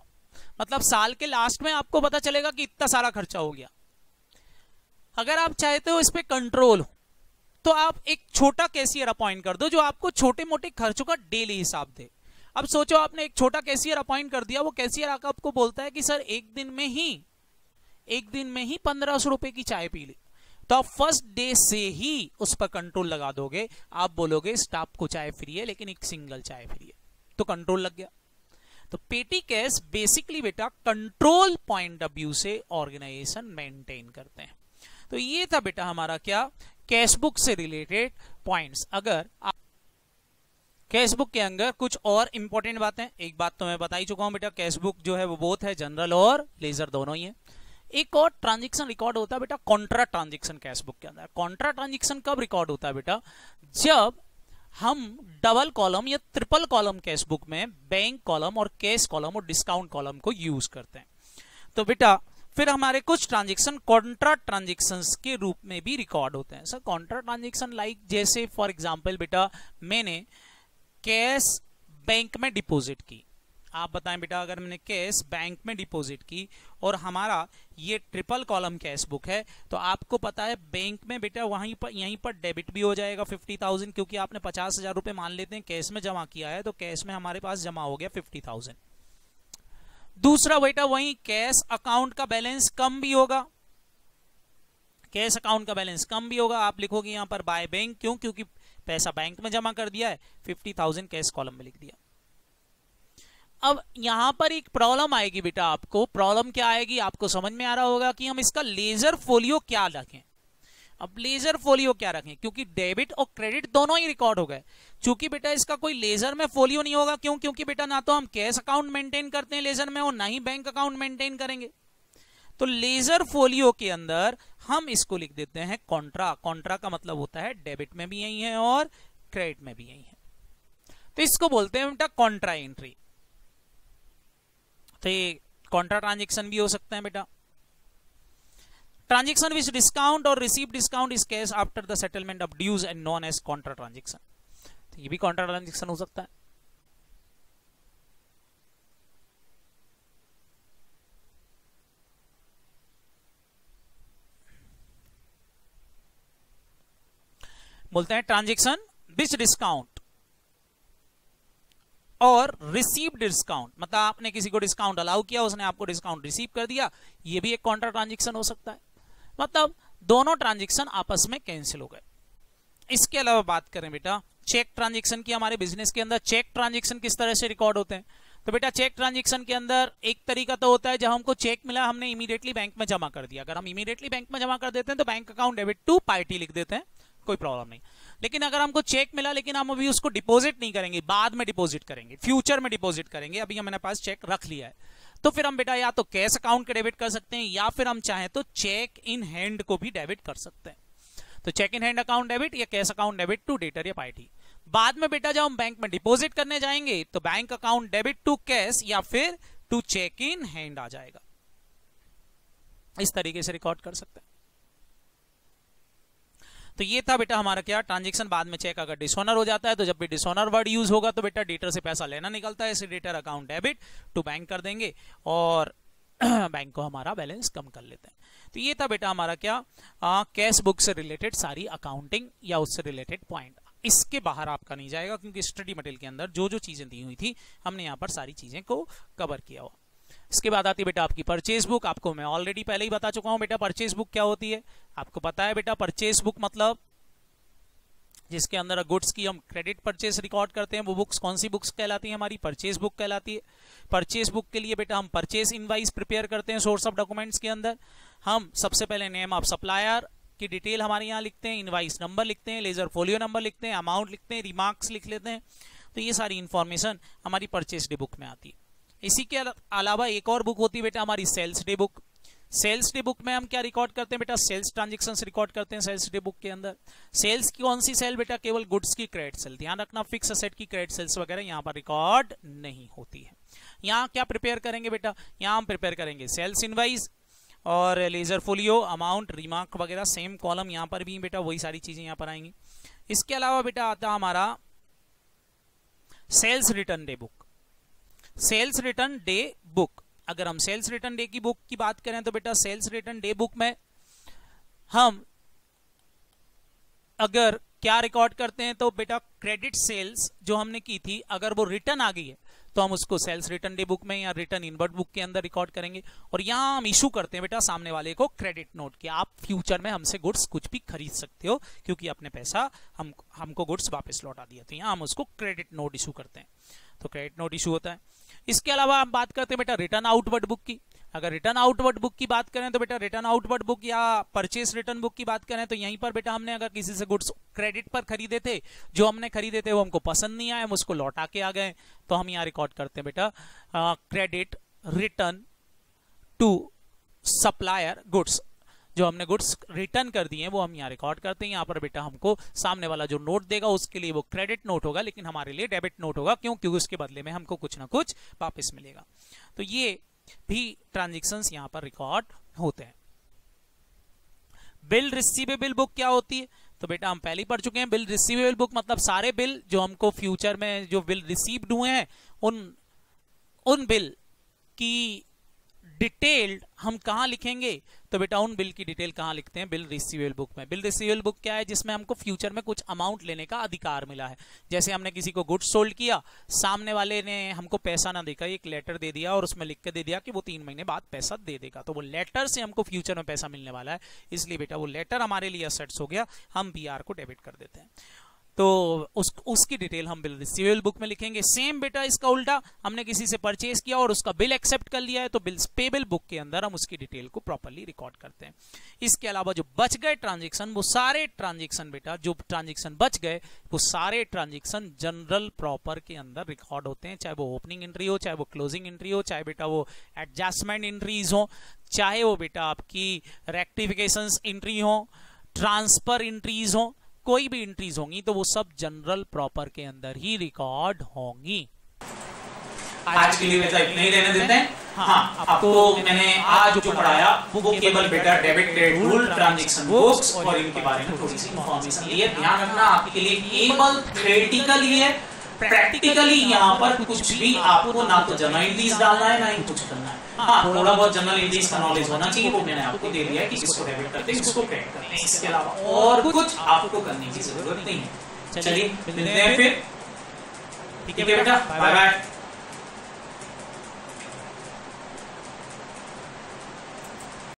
मतलब साल के लास्ट में आपको पता चलेगा कि इतना सारा खर्चा हो गया। अगर आप चाहते हो इस पे कंट्रोल हो, तो आप एक छोटा कैशियर अपॉइंट कर दो जो आपको छोटे मोटे खर्चों का डेली हिसाब दे। अब सोचो आपने एक छोटा कैशियर अपॉइंट कर दिया, वो कैशियर आकर आपको बोलता है कि सर एक दिन में ही 1500 रुपए की चाय पी ली, तो आप फर्स्ट डे से ही उस पर कंट्रोल लगा दोगे। आप बोलोगे स्टाफ को चाय फ्री है लेकिन एक सिंगल चाय फ्री है, तो कंट्रोल लग गया। तो पेटी कैश बेसिकली बेटा कंट्रोल पॉइंट ऑफ व्यू से ऑर्गेनाइजेशन मेंटेन करते हैं। तो ये था बेटा हमारा क्या, कैश बुक से रिलेटेड पॉइंट्स। अगर आप कैश बुक के अंदर कुछ और इंपॉर्टेंट बातें, एक बात तो मैं बता ही चुका हूं बेटा, कैश बुक जो है वो बोथ है जनरल और लेजर दोनों ही है। एक और ट्रांजैक्शन रिकॉर्ड होता है बेटा कॉन्ट्रा ट्रांजैक्शन कैश बुक के अंदर। कॉन्ट्रा ट्रांजैक्शन कब रिकॉर्ड होता है बेटा, जब हम डबल कॉलम या ट्रिपल कॉलम कैश बुक में बैंक कॉलम और कैश कॉलम और डिस्काउंट कॉलम को यूज करते हैं। तो बेटा फिर हमारे कुछ ट्रांजैक्शन कॉन्ट्रा ट्रांजैक्शंस के रूप में भी रिकॉर्ड होते हैं। सर कॉन्ट्रा ट्रांजैक्शन लाइक जैसे फॉर एग्जांपल बेटा मैंने कैश बैंक में डिपॉजिट की, आप बताएं बेटा अगर मैंने कैश बैंक में डिपॉजिट की और हमारा ये ट्रिपल कॉलम कैश बुक है, तो आपको पता है बैंक में बेटा वहीं पर यहीं पर डेबिट भी हो जाएगा 50,000, क्योंकि आपने 50,000 रुपए मान लेते हैं कैश में जमा किया है, तो कैश में हमारे पास जमा हो गया 50,000। दूसरा बेटा वहीं कैश अकाउंट का बैलेंस कम भी होगा, कैश अकाउंट का बैलेंस कम भी होगा। आप लिखोगे यहां पर बाय बैंक, क्यों, क्योंकि पैसा बैंक में जमा कर दिया है, 50,000 कैश कॉलम में लिख दिया। अब यहां पर एक प्रॉब्लम आएगी बेटा, आपको प्रॉब्लम क्या आएगी आपको समझ में आ रहा होगा कि हम इसका लेजर फोलियो क्या रखें। अब लेजर फोलियो क्या रखें, क्योंकि डेबिट और क्रेडिट दोनों ही रिकॉर्ड हो गए। चूंकि बेटा इसका कोई लेजर में फोलियो नहीं होगा, क्यों, क्योंकि बेटा ना तो हम कैश अकाउंट मेंटेन करते हैं लेजर में और ना ही बैंक अकाउंट मेंटेन करेंगे। तो लेजर फोलियो के अंदर हम इसको लिख देते हैं कॉन्ट्रा। कॉन्ट्रा का मतलब होता है डेबिट में भी यही है और क्रेडिट में भी यही है, तो इसको बोलते हैं बेटा कॉन्ट्रा एंट्री। तो ये कॉन्ट्रा ट्रांजैक्शन भी हो सकता है बेटा। ट्रांजैक्शन विच डिस्काउंट और receive discount is cash after the settlement of dues and known as contra transaction, तो ये भी कॉन्ट्रा ट्रांजैक्शन हो सकता है। बोलते हैं ट्रांजैक्शन विच डिस्काउंट और रिसीव डिस्काउंट, मतलब आपने किसी को डिस्काउंट अलाउ किया, उसने आपको डिस्काउंट रिसीव कर दिया, ये भी एक कॉन्ट्रा ट्रांजैक्शन हो सकता है। मतलब दोनों ट्रांजैक्शन आपस में कैंसिल हो गए। इसके अलावा बात करें बेटा चेक ट्रांजैक्शन की, हमारे बिजनेस के अंदर चेक ट्रांजैक्शन किस तरह से रिकॉर्ड होते हैं। तो बेटा चेक ट्रांजैक्शन के अंदर एक तरीका तो होता है जब हमको चेक मिला हमने इमीडिएटली बैंक में जमा कर दिया। अगर हम इमीडिएटली बैंक में जमा कर देते हैं तो bank account debit to party लिख देते हैं, कोई प्रॉब्लम नहीं। लेकिन अगर हमको चेक मिला लेकिन हम अभी उसको डिपॉजिट नहीं करेंगे, बाद में डिपॉजिट करेंगे, फ्यूचर में डिपॉजिट करेंगे, अभी हमारे पास चेक रख लिया है, तो फिर हम बेटा या तो कैश अकाउंट के डेबिट कर सकते हैं या फिर हम चाहें तो चेक इन हैंड को भी डेबिट कर सकते हैं। तो cheque in hand account debit या cash account debit to debtor या पार्टी। बाद में बेटा जब हम बैंक में डिपॉजिट करने जाएंगे तो bank account debit to cash या फिर टू चेक इन हैंड आ जाएगा। इस तरीके से रिकॉर्ड कर सकते हैं। तो ये था बेटा हमारा क्या ट्रांजैक्शन। बाद में चेक अगर डिसऑनर हो जाता है तो जब भी डिसऑनर वर्ड यूज होगा तो बेटा डेटर से पैसा लेना निकलता है, इसे debtor account debit to bank कर देंगे और बैंक को हमारा बैलेंस कम कर लेते हैं। तो ये था बेटा हमारा क्या कैश बुक से रिलेटेड सारी अकाउंटिंग या उससे रिलेटेड पॉइंट। इसके बाहर आपका नहीं जाएगा, क्योंकि स्टडी मटेरियल के अंदर जो जो चीजें दी हुई थी हमने यहाँ पर सारी चीजें को कवर किया हुआ। इसके बाद आती है बेटा आपकी परचेज बुक। आपको मैं ऑलरेडी पहले ही बता चुका हूं बेटा परचेज बुक क्या होती है। आपको पता है बेटा परचेज बुक मतलब जिसके अंदर गुड्स की हम क्रेडिट परचेज रिकॉर्ड करते हैं, वो बुक्स कौन सी बुक्स कहलाती है? हमारी परचेज बुक कहलाती है। परचेज बुक के लिए बेटा हम परचेज इनवाइस प्रिपेयर करते हैं सोर्स ऑफ डॉक्यूमेंट्स के अंदर। हम सबसे पहले नेम ऑफ सप्लायर की डिटेल हमारे यहाँ लिखते हैं, इनवाइस नंबर लिखते हैं, लेजर फोलियो नंबर लिखते हैं, अमाउंट लिखते हैं, रिमार्क्स लिख लेते हैं। तो ये सारी इंफॉर्मेशन हमारी परचेज डे बुक में आती है। इसी के अलावा एक और बुक होती है बेटा हमारी sales day book. Sales day book में हम क्या रिकॉर्ड करते हैं बेटा? सेल्स ट्रांजेक्शंस रिकॉर्ड करते हैं सेल्स डे बुक के अंदर। सेल्स की कौन सी सेल बेटा? केवल गुड्स की क्रेडिट सेल। ध्यान रखना फिक्स असेट की क्रेडिट सेल्स वगैरह यहाँ पर रिकॉर्ड नहीं होती है। यहाँ क्या प्रिपेयर करेंगे बेटा? यहाँ हम प्रिपेयर करेंगे सेल्स इनवाइस और लेजर फोलियो, अमाउंट, रिमार्क वगैरह। सेम कॉलम यहाँ पर भी बेटा वही सारी चीजें यहाँ पर आएंगी। इसके अलावा बेटा आता हमारा sales return day book. Sales return day book, अगर हम सेल्स रिटर्न डे की बुक की बात करें तो बेटा सेल्स रिटर्न डे बुक में हम अगर क्या रिकॉर्ड करते हैं तो बेटा क्रेडिट सेल्स जो हमने की थी अगर वो रिटर्न आ गई है तो हम उसको सेल्स रिटर्न डे बुक में या रिटर्न इनवर्ट बुक के अंदर रिकॉर्ड करेंगे। और यहां हम इशू करते हैं बेटा सामने वाले को क्रेडिट नोट कि आप फ्यूचर में हमसे गुड्स कुछ भी खरीद सकते हो क्योंकि अपने पैसा हमको गुड्स वापस लौटा दिया। तो यहां हम उसको क्रेडिट नोट इशू करते हैं, तो क्रेडिट नोट इशू होता है। इसके अलावा हम बात करते हैं बेटा रिटर्न आउटवर्ड बुक की। अगर रिटर्न आउटवर्ड बुक की बात करें तो बेटा रिटर्न आउटवर्ड बुक या परचेस रिटर्न बुक की बात करें तो यहीं पर बेटा हमने अगर किसी से गुड्स क्रेडिट पर खरीदे थे, जो हमने खरीदे थे वो हमको पसंद नहीं आए, हम उसको लौटा के आ गए, तो हम यहाँ रिकॉर्ड करते हैं बेटा credit return to supplier goods. जो हमने गुड्स रिटर्न कर दिए वो हम यहाँ रिकॉर्ड करते हैं। यहाँ पर बेटा हमको सामने वाला जो नोट देगा उसके लिए वो क्रेडिट नोट होगा, लेकिन हमारे लिए डेबिट नोट होगा। क्यों? क्योंकि उसके बदले में हमको कुछ ना कुछ वापस मिलेगा। तो ये भी ट्रांजैक्शंस यहाँ पर रिकॉर्ड होते हैं। बिल रिसीवेबल बुक क्या होती है? तो बेटा हम पहले ही पढ़ चुके हैं। बिल रिसीवेबल बुक मतलब सारे बिल जो हमको फ्यूचर में जो बिल रिसीव्ड हुए हैं उन बिल की डिटेल्ड हम कहां लिखेंगे? तो बेटा उन बिल की डिटेल कहां लिखते हैं? बिल रिसीवेबल बुक में। बिल रिसीवेबल बुक क्या है? जिसमें हमको फ्यूचर में कुछ अमाउंट लेने का अधिकार मिला है। जैसे हमने किसी को गुड्स सोल्ड किया, सामने वाले ने हमको पैसा ना देकर एक लेटर दे दिया और उसमें लिख के दे दिया कि वो 3 महीने बाद पैसा दे देगा, तो वो लेटर से हमको फ्यूचर में पैसा मिलने वाला है, इसलिए बेटा वो लेटर हमारे लिए असेट्स हो गया, हम बीआर को डेबिट कर देते हैं। तो उसकी डिटेल हम बिल रिसीवेबल बुक में लिखेंगे। सेम बेटा इसका उल्टा, हमने किसी से परचेज किया और उसका बिल एक्सेप्ट कर लिया है तो बिल्स पेबल बुक के अंदर हम उसकी डिटेल को प्रॉपर्ली रिकॉर्ड करते हैं। इसके अलावा जो बच गए ट्रांजैक्शन, वो सारे ट्रांजैक्शन बेटा जो ट्रांजैक्शन बच गए वो सारे ट्रांजैक्शन जनरल प्रॉपर के अंदर रिकॉर्ड होते हैं, चाहे वो ओपनिंग एंट्री हो, चाहे वो क्लोजिंग एंट्री हो, चाहे बेटा वो एडजस्टमेंट एंट्रीज हो, चाहे वो बेटा आपकी रेक्टिफिकेशंस एंट्री हो, ट्रांसफर एंट्रीज हो, कोई भी एंट्रीज होंगी तो वो सब जनरल प्रॉपर के अंदर ही रिकॉर्ड होंगी। आज के लिए बेटा इतना ही रहने देते हैं। हाँ, आपको मैंने आज जो पढ़ाया वो केवल बेटा debit credit rule, transaction books और इनके बारे में थोड़ी सी इंफॉर्मेशन ली है। ध्यान रखना आपके लिए केवल थ्योरेटिकली है, प्रैक्टिकली यहाँ पर कुछ भी आपको ना तो जनरल एंट्रीज डालना है ना ही कुछ करना है। हाँ, थोड़ा बहुत जनरल एंट्रीज का नॉलेज होना चाहिए, वो मैंने आपको दे दिया है कि किसको डेबिट करते हैं, किसको क्रेडिट करते हैं। इसके अलावा और कुछ आपको करने की जरूरत नहीं है। चलिए मिलते हैं फिर। ठीक है बेटा, बाय बाय।